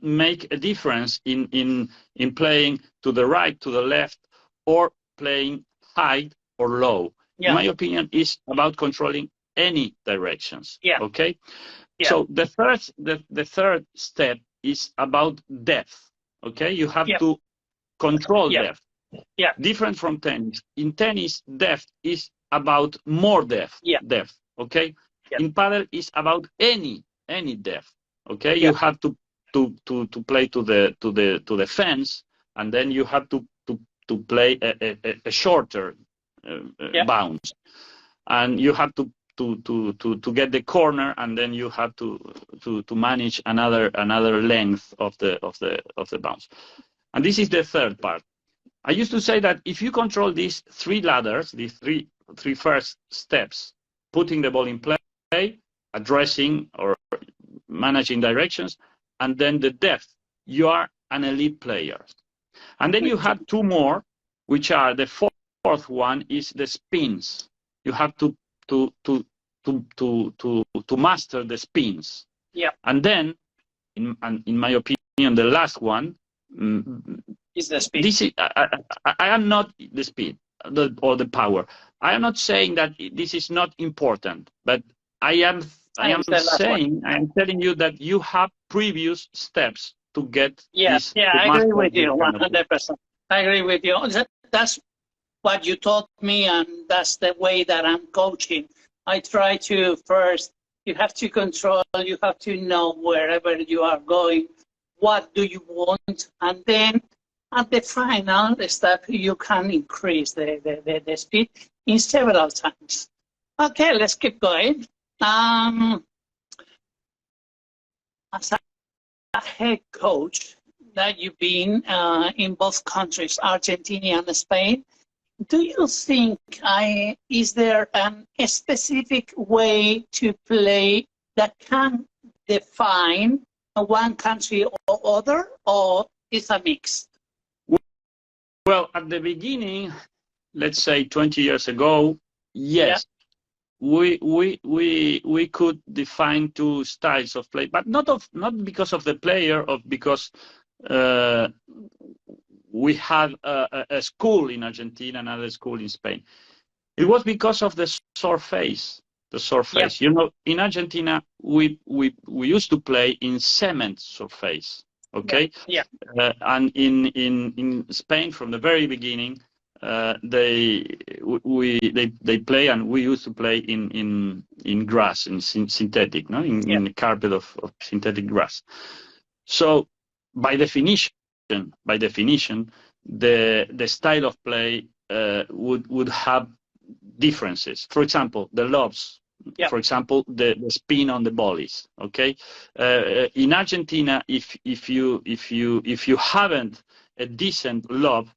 make a difference in playing to the right, to the left, or playing high or low. In my opinion, is about controlling any directions. Okay. So the third step is about depth. Okay, you have to control depth. Different from tennis. In tennis, depth is about more depth. Depth. Okay. In paddle, is about any depth. Okay. You have to play to the fence, and then you have to play a shorter bounce, and you have to get the corner, and then you have to manage another length of the bounce. And this is the third part. I used to say that if you control these three ladders, these three first steps, putting the ball in play, addressing or managing directions, and then the depth, you are an elite player. And then you have two more, which are the fourth one is the spins. You have to master the spins. Yeah. And then, in my opinion, the last one is the speed. This is, I am not the speed or the power. I am not saying that this is not important, but I am telling you that you have previous steps to get. Yes, I agree with you 100%. I agree with you. That's what you taught me, and that's the way that I'm coaching. I try to first, you have to control, you have to know wherever you are going, what do you want, and then at the final step, you can increase the speed in several times. Okay, let's keep going. As a head coach that you've been in both countries, Argentina and Spain, do you think is there a specific way to play that can define one country or other, or is a mix? Well, at the beginning, let's say 20 years ago, yes, we could define two styles of play, but not because of the player, because we had a school in Argentina, another school in Spain. It was because of the surface. The surface. You know, in Argentina, we used to play in cement surface. Okay. And in Spain, from the very beginning, they play, and we used to play in grass, in synthetic, no, in the carpet of synthetic grass. So by definition, the style of play would have differences. For example, the lobs. For example, the spin on the volleys. Okay, in Argentina, if you haven't a decent lob,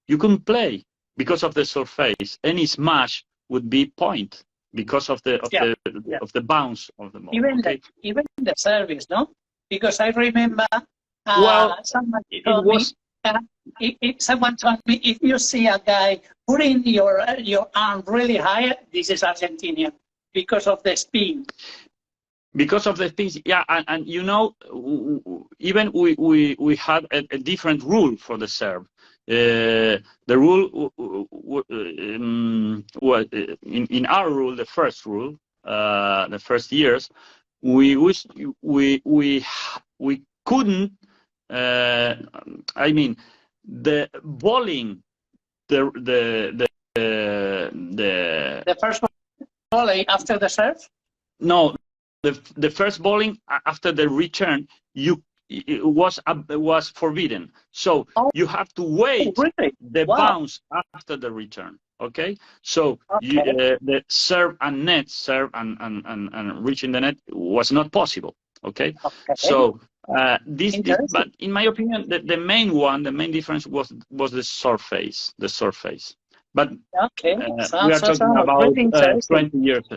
you couldn't play because of the surface. Any smash would be point because of the bounce of the ball. Even the service, no? Because I remember someone told me if you see a guy putting your arm really high, this is Argentinian. Because of the spin. Because of the spin, and you know, even we had a different rule for the serve. The rule in our rule, the first rule, the first years, we couldn't. I mean, the bowling, the first volley after the serve? No, the first bowling after the return, it was forbidden. So you have to wait the bounce after the return. Okay, so the serve and net, serve and reaching the net was not possible. Okay, so this, but in my opinion, the main difference was the surface, But we are talking about 20 years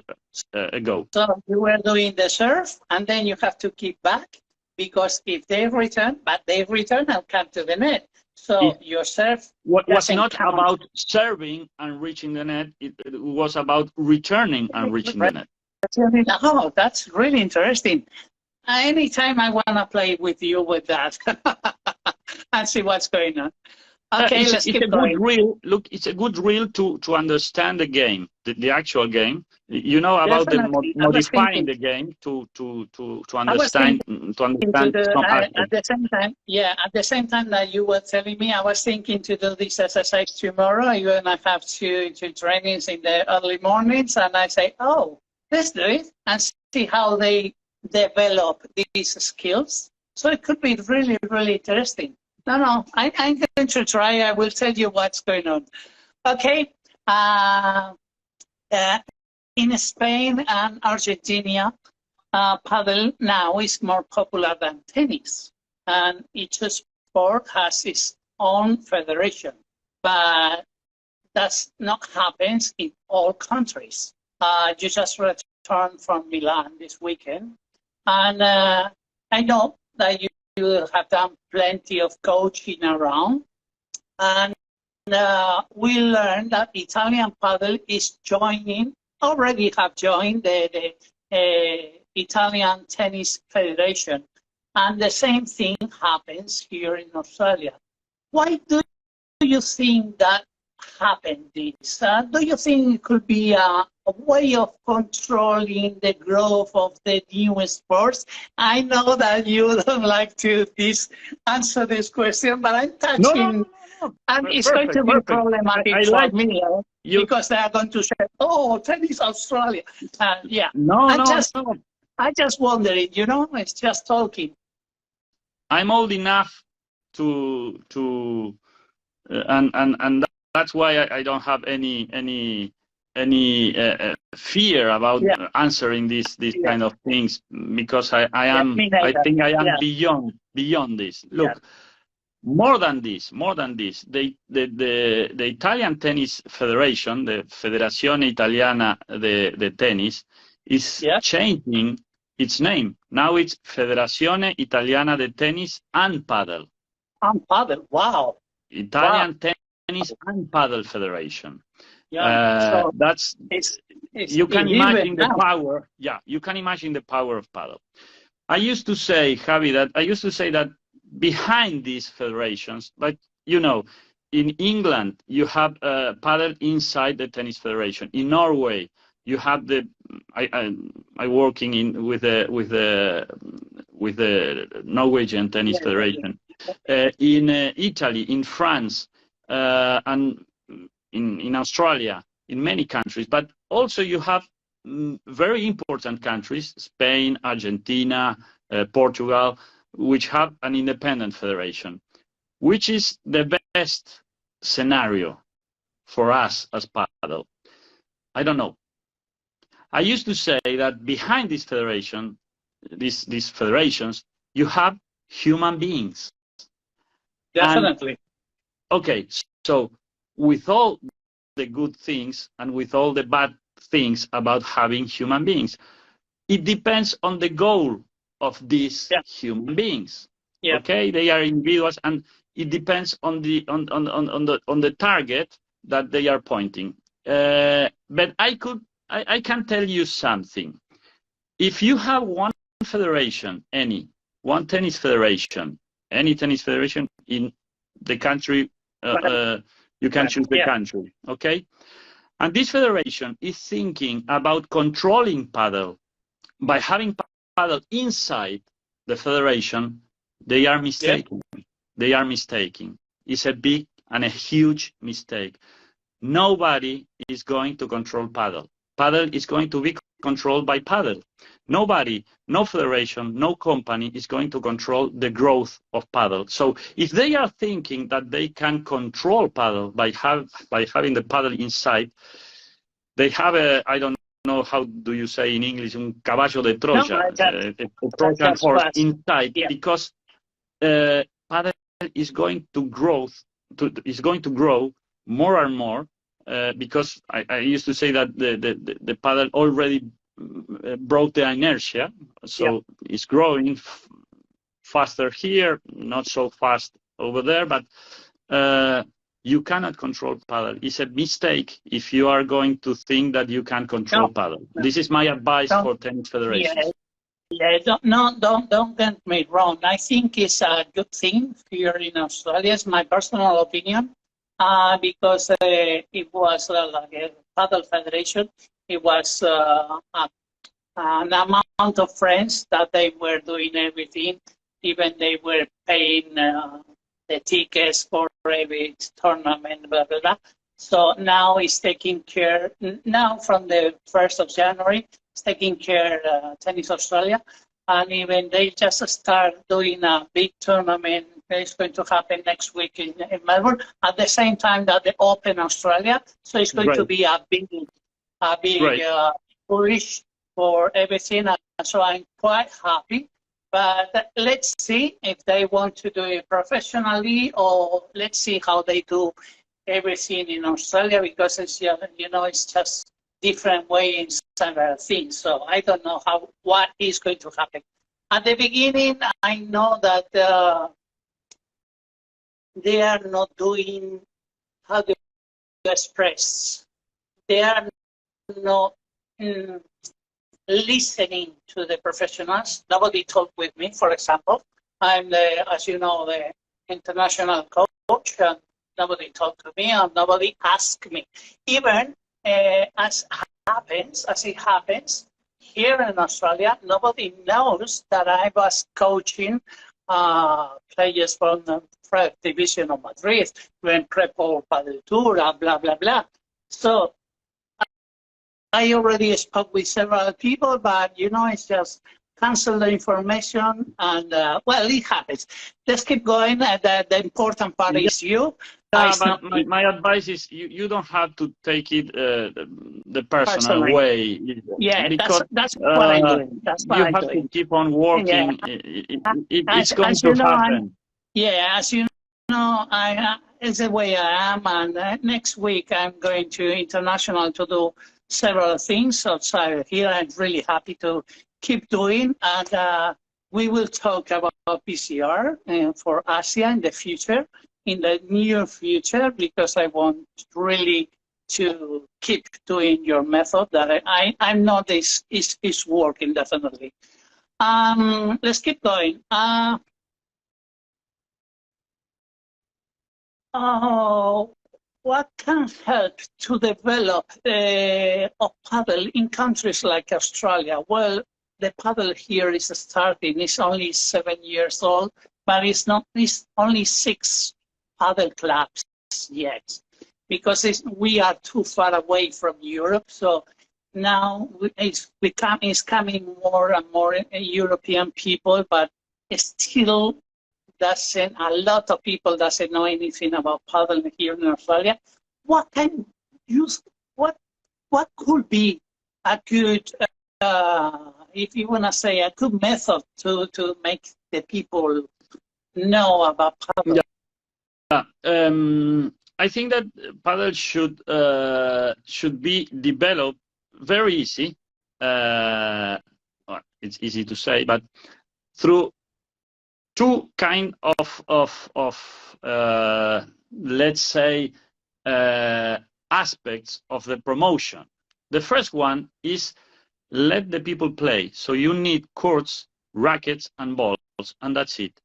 ago. So you were doing the serve, and then you have to keep back, because if they return, and come to the net. So your serve was not about serving and reaching the net. It was about returning and reaching the net. Oh, that's really interesting. Anytime I want to play with you with that and see what's going on. Okay, let's keep going. Look, it's a good drill to understand the game, the actual game. You know about modifying the game to understand some aspects. At the same time that you were telling me, I was thinking to do this exercise tomorrow. You and I have two trainings in the early mornings, and I say, oh, let's do it and see how they develop these skills. So it could be really, really interesting. No, I'm going to try. I will tell you what's going on. Okay, Uh, uh, in Spain and Argentina, paddle now is more popular than tennis, and each sport has its own federation. But that's not happens in all countries. You just returned from Milan this weekend, and I know that you have done plenty of coaching around, and we learned that Italian paddle is joining, already have joined the Italian Tennis Federation, and the same thing happens here in Australia. Why do you think that happened this? Do you think it could be a way of controlling the growth of the new sports? I know that you don't like to answer this question, but I'm touching, No. and it's going to be problematic for me because they are going to say, "Oh, tennis Australia." Yeah, I just wondering, it's just talking. I'm old enough to and that's why I don't have any fear about answering these kind of things, because I think I am beyond this. Look, more than this, the Italian Tennis Federation, the Federazione Italiana de Tennis, is changing its name. Now it's Federazione Italiana de Tennis and Paddle. And paddle, wow. Italian Tennis and Paddle Federation. So that's you can imagine the power. Yeah, you can imagine the power of paddle. I used to say, Javi, that behind these federations, like in England you have paddle inside the tennis federation. In Norway you have I working with the Norwegian Tennis Federation. In Italy, in France, and in Australia, in many countries, but also you have very important countries, Spain, Argentina, Portugal, which have an independent federation. Which is the best scenario for us as paddle? I don't know. I used to say that behind this federation, these federations, you have human beings. Definitely. Okay, so with all the good things and with all the bad things about having human beings, it depends on the goal of these human beings. Okay, they are individuals, and it depends on the target that they are pointing. But I can tell you something. If you have one federation, any tennis federation in the country, you can choose the country, okay? And this federation is thinking about controlling paddle by having paddle inside the federation. They are mistaken. They are mistaken. It's a big and a huge mistake. Nobody is going to control paddle. Paddle is going to be controlled by paddle. Nobody, no federation, no company is going to control the growth of paddle. So if they are thinking that they can control paddle by having the paddle inside, they have a, I don't know how do you say in English, un caballo de Troya, a Trojan horse inside, because paddle is going to grow more and more. Because I used to say that the paddle already broke the inertia, so it's growing faster here, not so fast over there, but you cannot control paddle. It's a mistake if you are going to think that you can control paddle. This is my advice for tennis federations. Don't get me wrong. I think it's a good thing here in Australia. It's my personal opinion. Because it was like a paddle federation. It was an amount of friends that they were doing everything. Even they were paying the tickets for every tournament, blah, blah, blah. So now it's taking care, now from the 1st of January, it's taking care Tennis Australia. And even they just start doing a big tournament It's going to happen next week in Melbourne at the same time that the Open Australia. So it's going to Great. be a big Great. push for everything. And so I'm quite happy. But let's see if they want to do it professionally, or let's see how they do everything in Australia, because it's, you know, it's just different way in several things. So I don't know what is going to happen. At the beginning, I know that they are not doing, how do you express? They are not listening to the professionals. Nobody talked with me, for example. I'm the, as you know, the international coach, and nobody talked to me, and nobody asked me. Even as it happens, here in Australia, nobody knows that I was coaching players from the First Division of Madrid, when Prepo Padel blah, blah, blah. So I already spoke with several people, but, you know, it's just cancel the information, and, well, it happens. Let's keep going. The important part is you. But my advice is you don't have to take it the personal way. Yeah, because that's what I'm doing. That's what you I'm have doing. to keep on working. Yeah. It's going to happen. As you know, it's the way I am, and next week I'm going to international to do several things outside here. I'm really happy to keep doing, and we will talk about PCR for Asia in the future, in the near future, because I want really to keep doing your method that I know this is working definitely. Let's keep going. What can help to develop a paddle in countries like Australia? Well, the paddle here is starting. It's only 7 years old, but it's only 6 paddle clubs yet, because we are too far away from Europe. So now it's coming more and more European people, but still a lot of people doesn't know anything about paddle here in Australia. What could be a good, if you want to say, a good method to make the people know about paddle? Yeah. I think that paddle should be developed very easy. It's easy to say, but through 2 kind of let's say aspects of the promotion. The first one is let the people play. So you need courts, rackets, and balls, and that's it.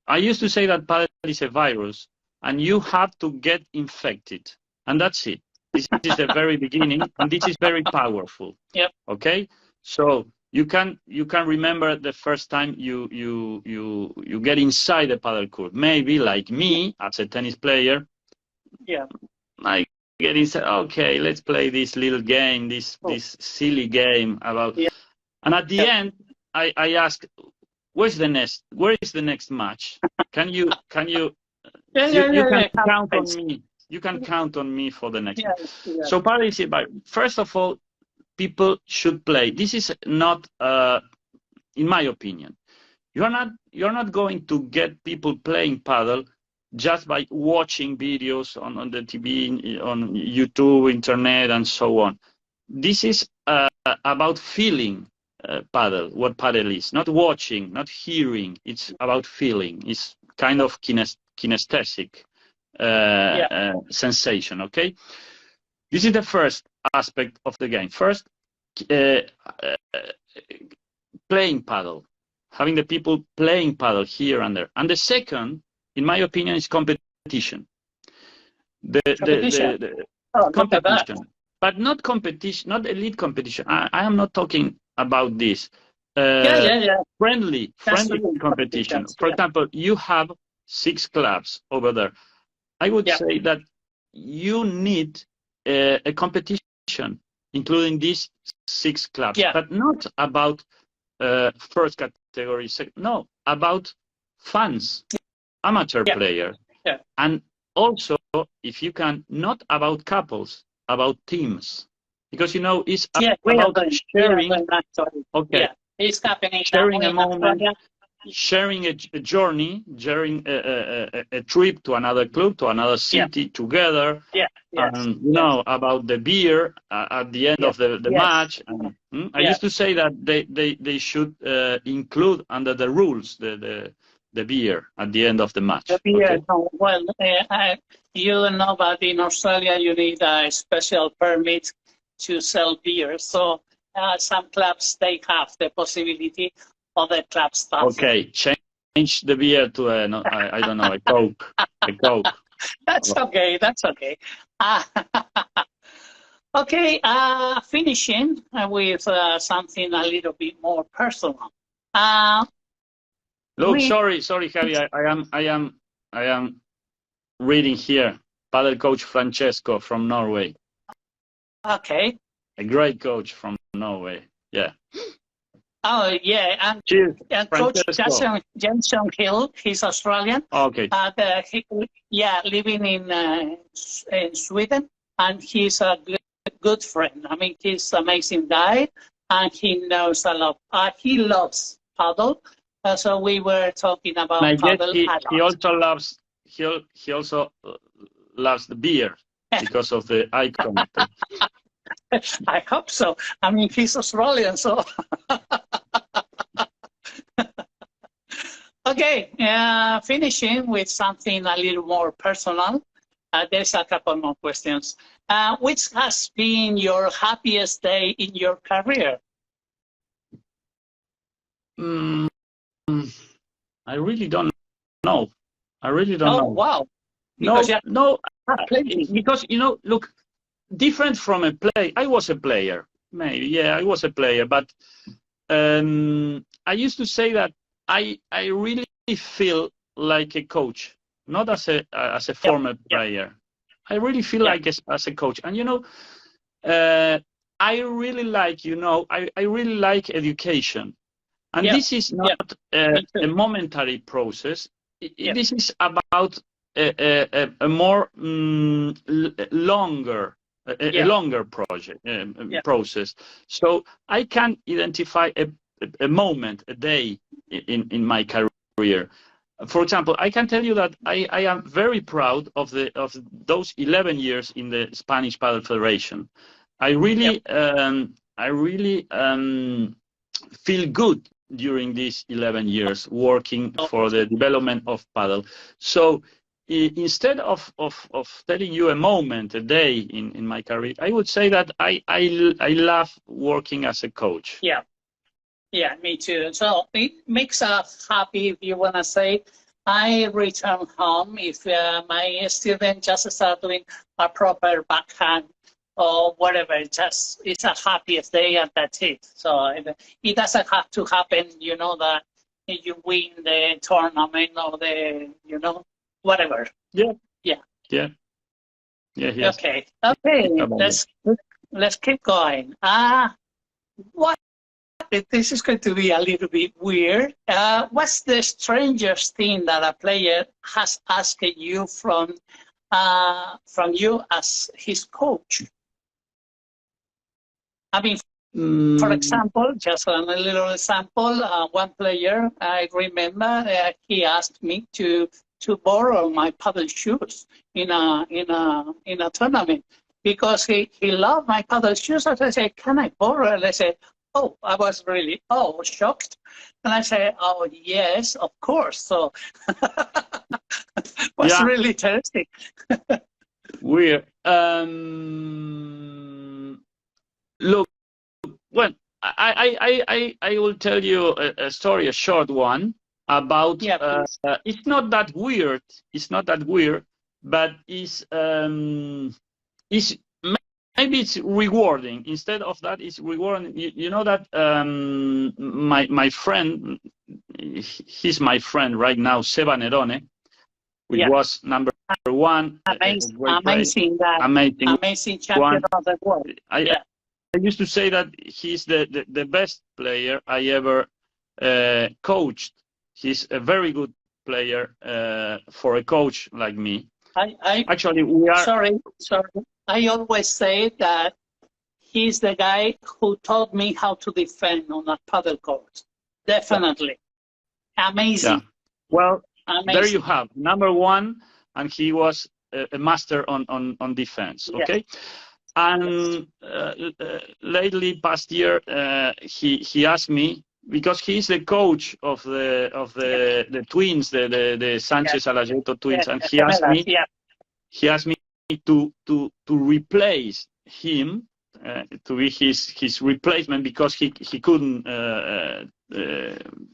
I used to say that paddle is a virus, and you have to get infected, and that's it. This is the very beginning, and this is very powerful. Yep. Okay, so you can remember the first time you get inside the paddle court. Maybe like me as a tennis player. Yeah. I get inside. Okay, let's play this little game, this silly game about. Yeah. And at the end, I ask, where is the next match? Can you count on me? You can count on me for the next one. Yeah. So paddle is about, first of all, people should play. This is not, in my opinion, you're not going to get people playing paddle just by watching videos on the TV, on YouTube, internet, and so on. This is about feeling paddle, what paddle is. Not watching, not hearing. It's about feeling. It's kind of kinesthetic sensation, okay? This is the first aspect of the game. First, playing paddle, having the people playing paddle here and there. And the second, in my opinion, is competition. Competition. But not competition, not elite competition. I am not talking about this. Friendly competition. For example, you have 6 clubs over there. I would say that you need a competition, including these 6 clubs, but not about first category. No, about fans, amateur players. Yeah. And also, if you can, not about couples, about teams. Because, you know, it's about sharing. Okay. Yeah, it's happening sharing now a in moment, Australia. sharing a journey, sharing a trip to another club, to another city together. Yeah, yes, And you know about the beer at the end of the match. And, I used to say that they should include under the rules the beer at the end of the match. The beer, Okay? no, well, you don't know, but in Australia you need a special permit to sell beer. So some clubs, they have the possibility, other clubs staff. Okay, change the beer to I don't know, a Coke. A Coke. That's okay. That's okay. Okay. Finishing with something a little bit more personal. Look, sorry, Javi. I am reading here. Padel coach Francesco from Norway. Okay. A great coach from Norway. Yeah. Oh yeah, and Coach Jensen Hill, he's Australian. Okay. But living in Sweden, and he's a good friend. I mean, he's an amazing guy, and he knows a lot. He loves paddle, so we were talking about paddle. He also loves he also loves the beer because of the icon. I hope so. I mean, he's Australian, so. Okay, finishing with something a little more personal. There's a couple more questions. Which has been your happiest day in your career? I really don't know. I really don't know. Oh, wow. Because, because, you know, look, different from a play. I was a player, maybe. Yeah, I was a player. But I used to say that I really feel like a coach, not as a former player. I really feel like as a coach. And, you know, I really like, you know, I really like education. And this is not a momentary process. This is about a more longer project process. So I can identify a moment, a day in my career. For example, I can tell you that I am very proud of those 11 years in the Spanish Padel Federation. I really feel good during these 11 years working for the development of paddle. So instead of telling you a moment, a day in my career, I would say that I love working as a coach. Yeah, me too. So it makes us happy if you want to say, I return home if my student just start doing a proper backhand or whatever. Just it's a happiest day and that's it. So it doesn't have to happen, you know, that you win the tournament or the, you know, whatever. Yeah. Okay. Let's keep going. What? This is going to be a little bit weird. What's the strangest thing that a player has asked you from you as his coach? I mean, for example, just a little example. One player, I remember, he asked me to borrow my paddle shoes in a tournament because he loved my paddle shoes. And I said, "Can I borrow?" And I said, "Oh," I was really shocked, and I said, "Oh yes, of course." So was really interesting. Weird. Look, well, I will tell you a story, a short one about. It's not that weird. It's not that weird, but it's maybe it's rewarding. Instead of that, it's rewarding. You know that my friend, he's my friend right now, Seba Nerone, which was number one. Amazing champion of the world. I used to say that he's the best player I ever coached. He's a very good player for a coach like me. I Actually, we are. sorry. I always say that he's the guy who taught me how to defend on a paddle court. Definitely. Amazing. Yeah. Well, Amazing. there you have number one, and he was a master on defense. Okay. Yeah. And lately, past year, he asked me, because he's the coach of the twins, the Sanchez Alayeto twins, and he asked me to replace him, to be his replacement, because he couldn't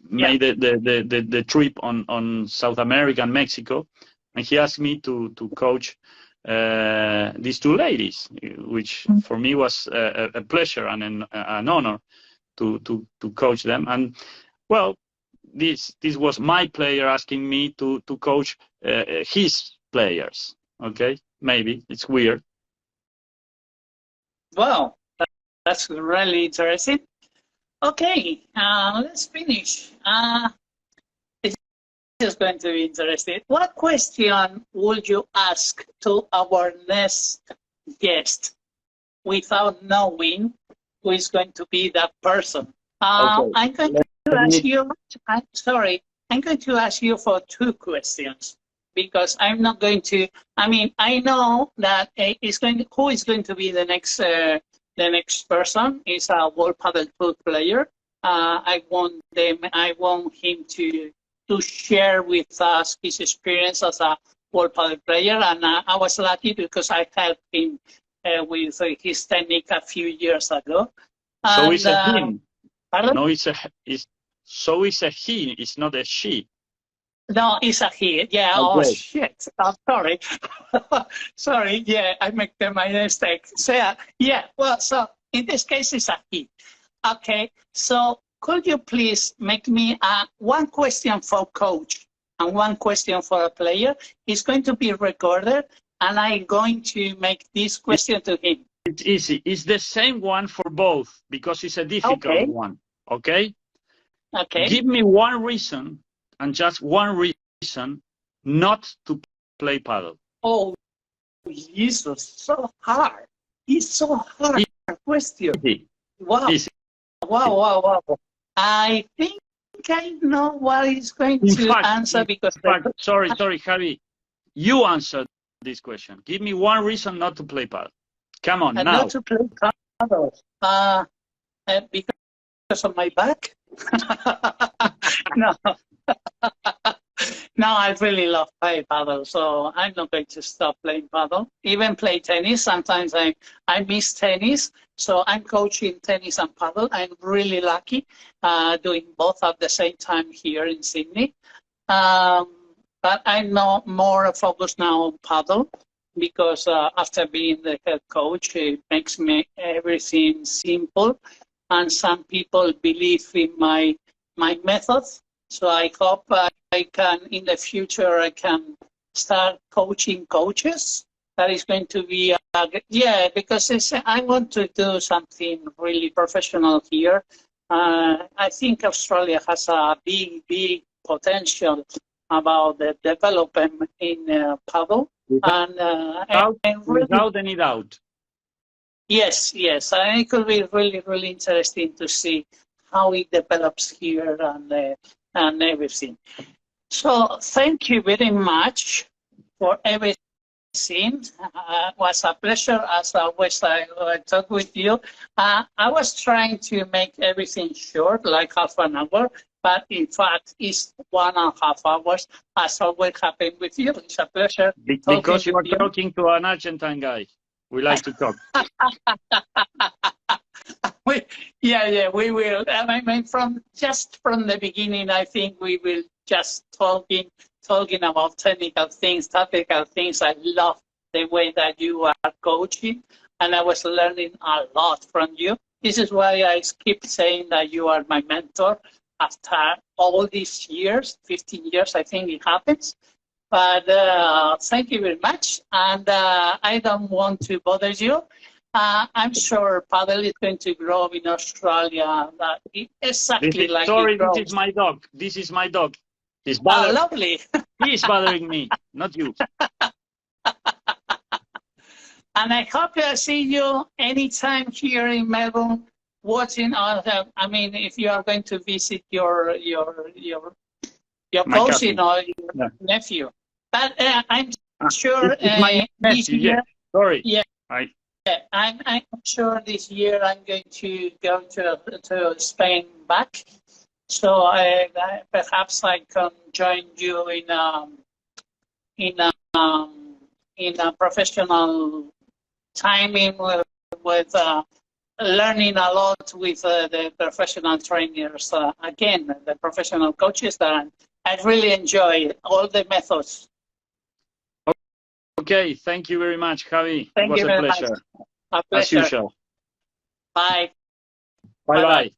make the trip on South America and Mexico, and he asked me to coach these two ladies, which for me was a pleasure and an honor to coach them. And well, this was my player asking me to coach his players. Okay, maybe it's weird. Wow, that's really interesting. Okay, let's finish. This is going to be interesting. What question would you ask to our next guest without knowing who is going to be that person? Okay. I'm going to ask you. I'm going to ask you for two questions, because I'm not going to. I mean, I know that who is going to be the next person is a World Padel Tour player. I want him to share with us his experience as a World Padel player, and I was lucky because I helped him with his technique a few years ago. So and, it's a him. Pardon? No, it's a he. It's not a she. No, it's a he. Yeah. Okay. Oh shit. I'm sorry. Sorry. Yeah, I make my mistake. So yeah. Well, so in this case, it's a he. Okay. So could you please make me one question for coach and one question for a player? It's going to be recorded, and I'm going to make this question to him. It's easy. It's the same one for both, because it's a difficult one. Okay. Okay. Give me one reason, and just one reason, not to play paddle. Oh, Jesus, so hard. It's so hard question. Easy. Wow. Easy. Wow. I think I know what he's going to answer, because... Sorry, Javi. You answered this question. Give me one reason not to play paddle. Come on, now. Not to play paddle. Because of my back? No. No, I really love playing paddle, so I'm not going to stop playing paddle. Even play tennis. Sometimes I miss tennis, so I'm coaching tennis and paddle. I'm really lucky doing both at the same time here in Sydney. But I'm not more focused now on paddle, because after being the head coach, it makes me everything simple, and some people believe in my methods. So I hope I can, in the future, I can start coaching coaches. That is going to be, because I want to do something really professional here. I think Australia has a big potential about the development in paddle. Without any doubt. Yes, and it could be really interesting to see how it develops here and everything. So thank you very much for everything. It was a pleasure, as always. I talk with you. I was trying to make everything short, like half an hour, but in fact, it's 1.5 hours, as always happened with you. It's a pleasure. Because you are talking to an Argentine guy. We like to talk. We will. I mean, from the beginning, I think we will just talking about technical things, tactical things. I love the way that you are coaching, and I was learning a lot from you. This is why I keep saying that you are my mentor after all these years, 15 years, I think it happens. But thank you very much, and I don't want to bother you. I'm sure paddle is going to grow in Australia exactly like it grows. This is my dog. He's Oh, lovely. He's bothering me, not you. And I hope to see you anytime here in Melbourne, watching all the, I mean, if you are going to visit your My cousin cousin. or your nephew. But I'm sure My this nephew, year, yeah. Sorry. yeah, Right. I'm sure this year I'm going to go to Spain back. So perhaps I can join you in a professional timing with learning a lot with the professional trainers. Again, the professional coaches that I really enjoy all the methods. Okay, thank you very much, Javi. Thank It was you a very pleasure. much. A As pleasure. usual. Bye. Bye-bye.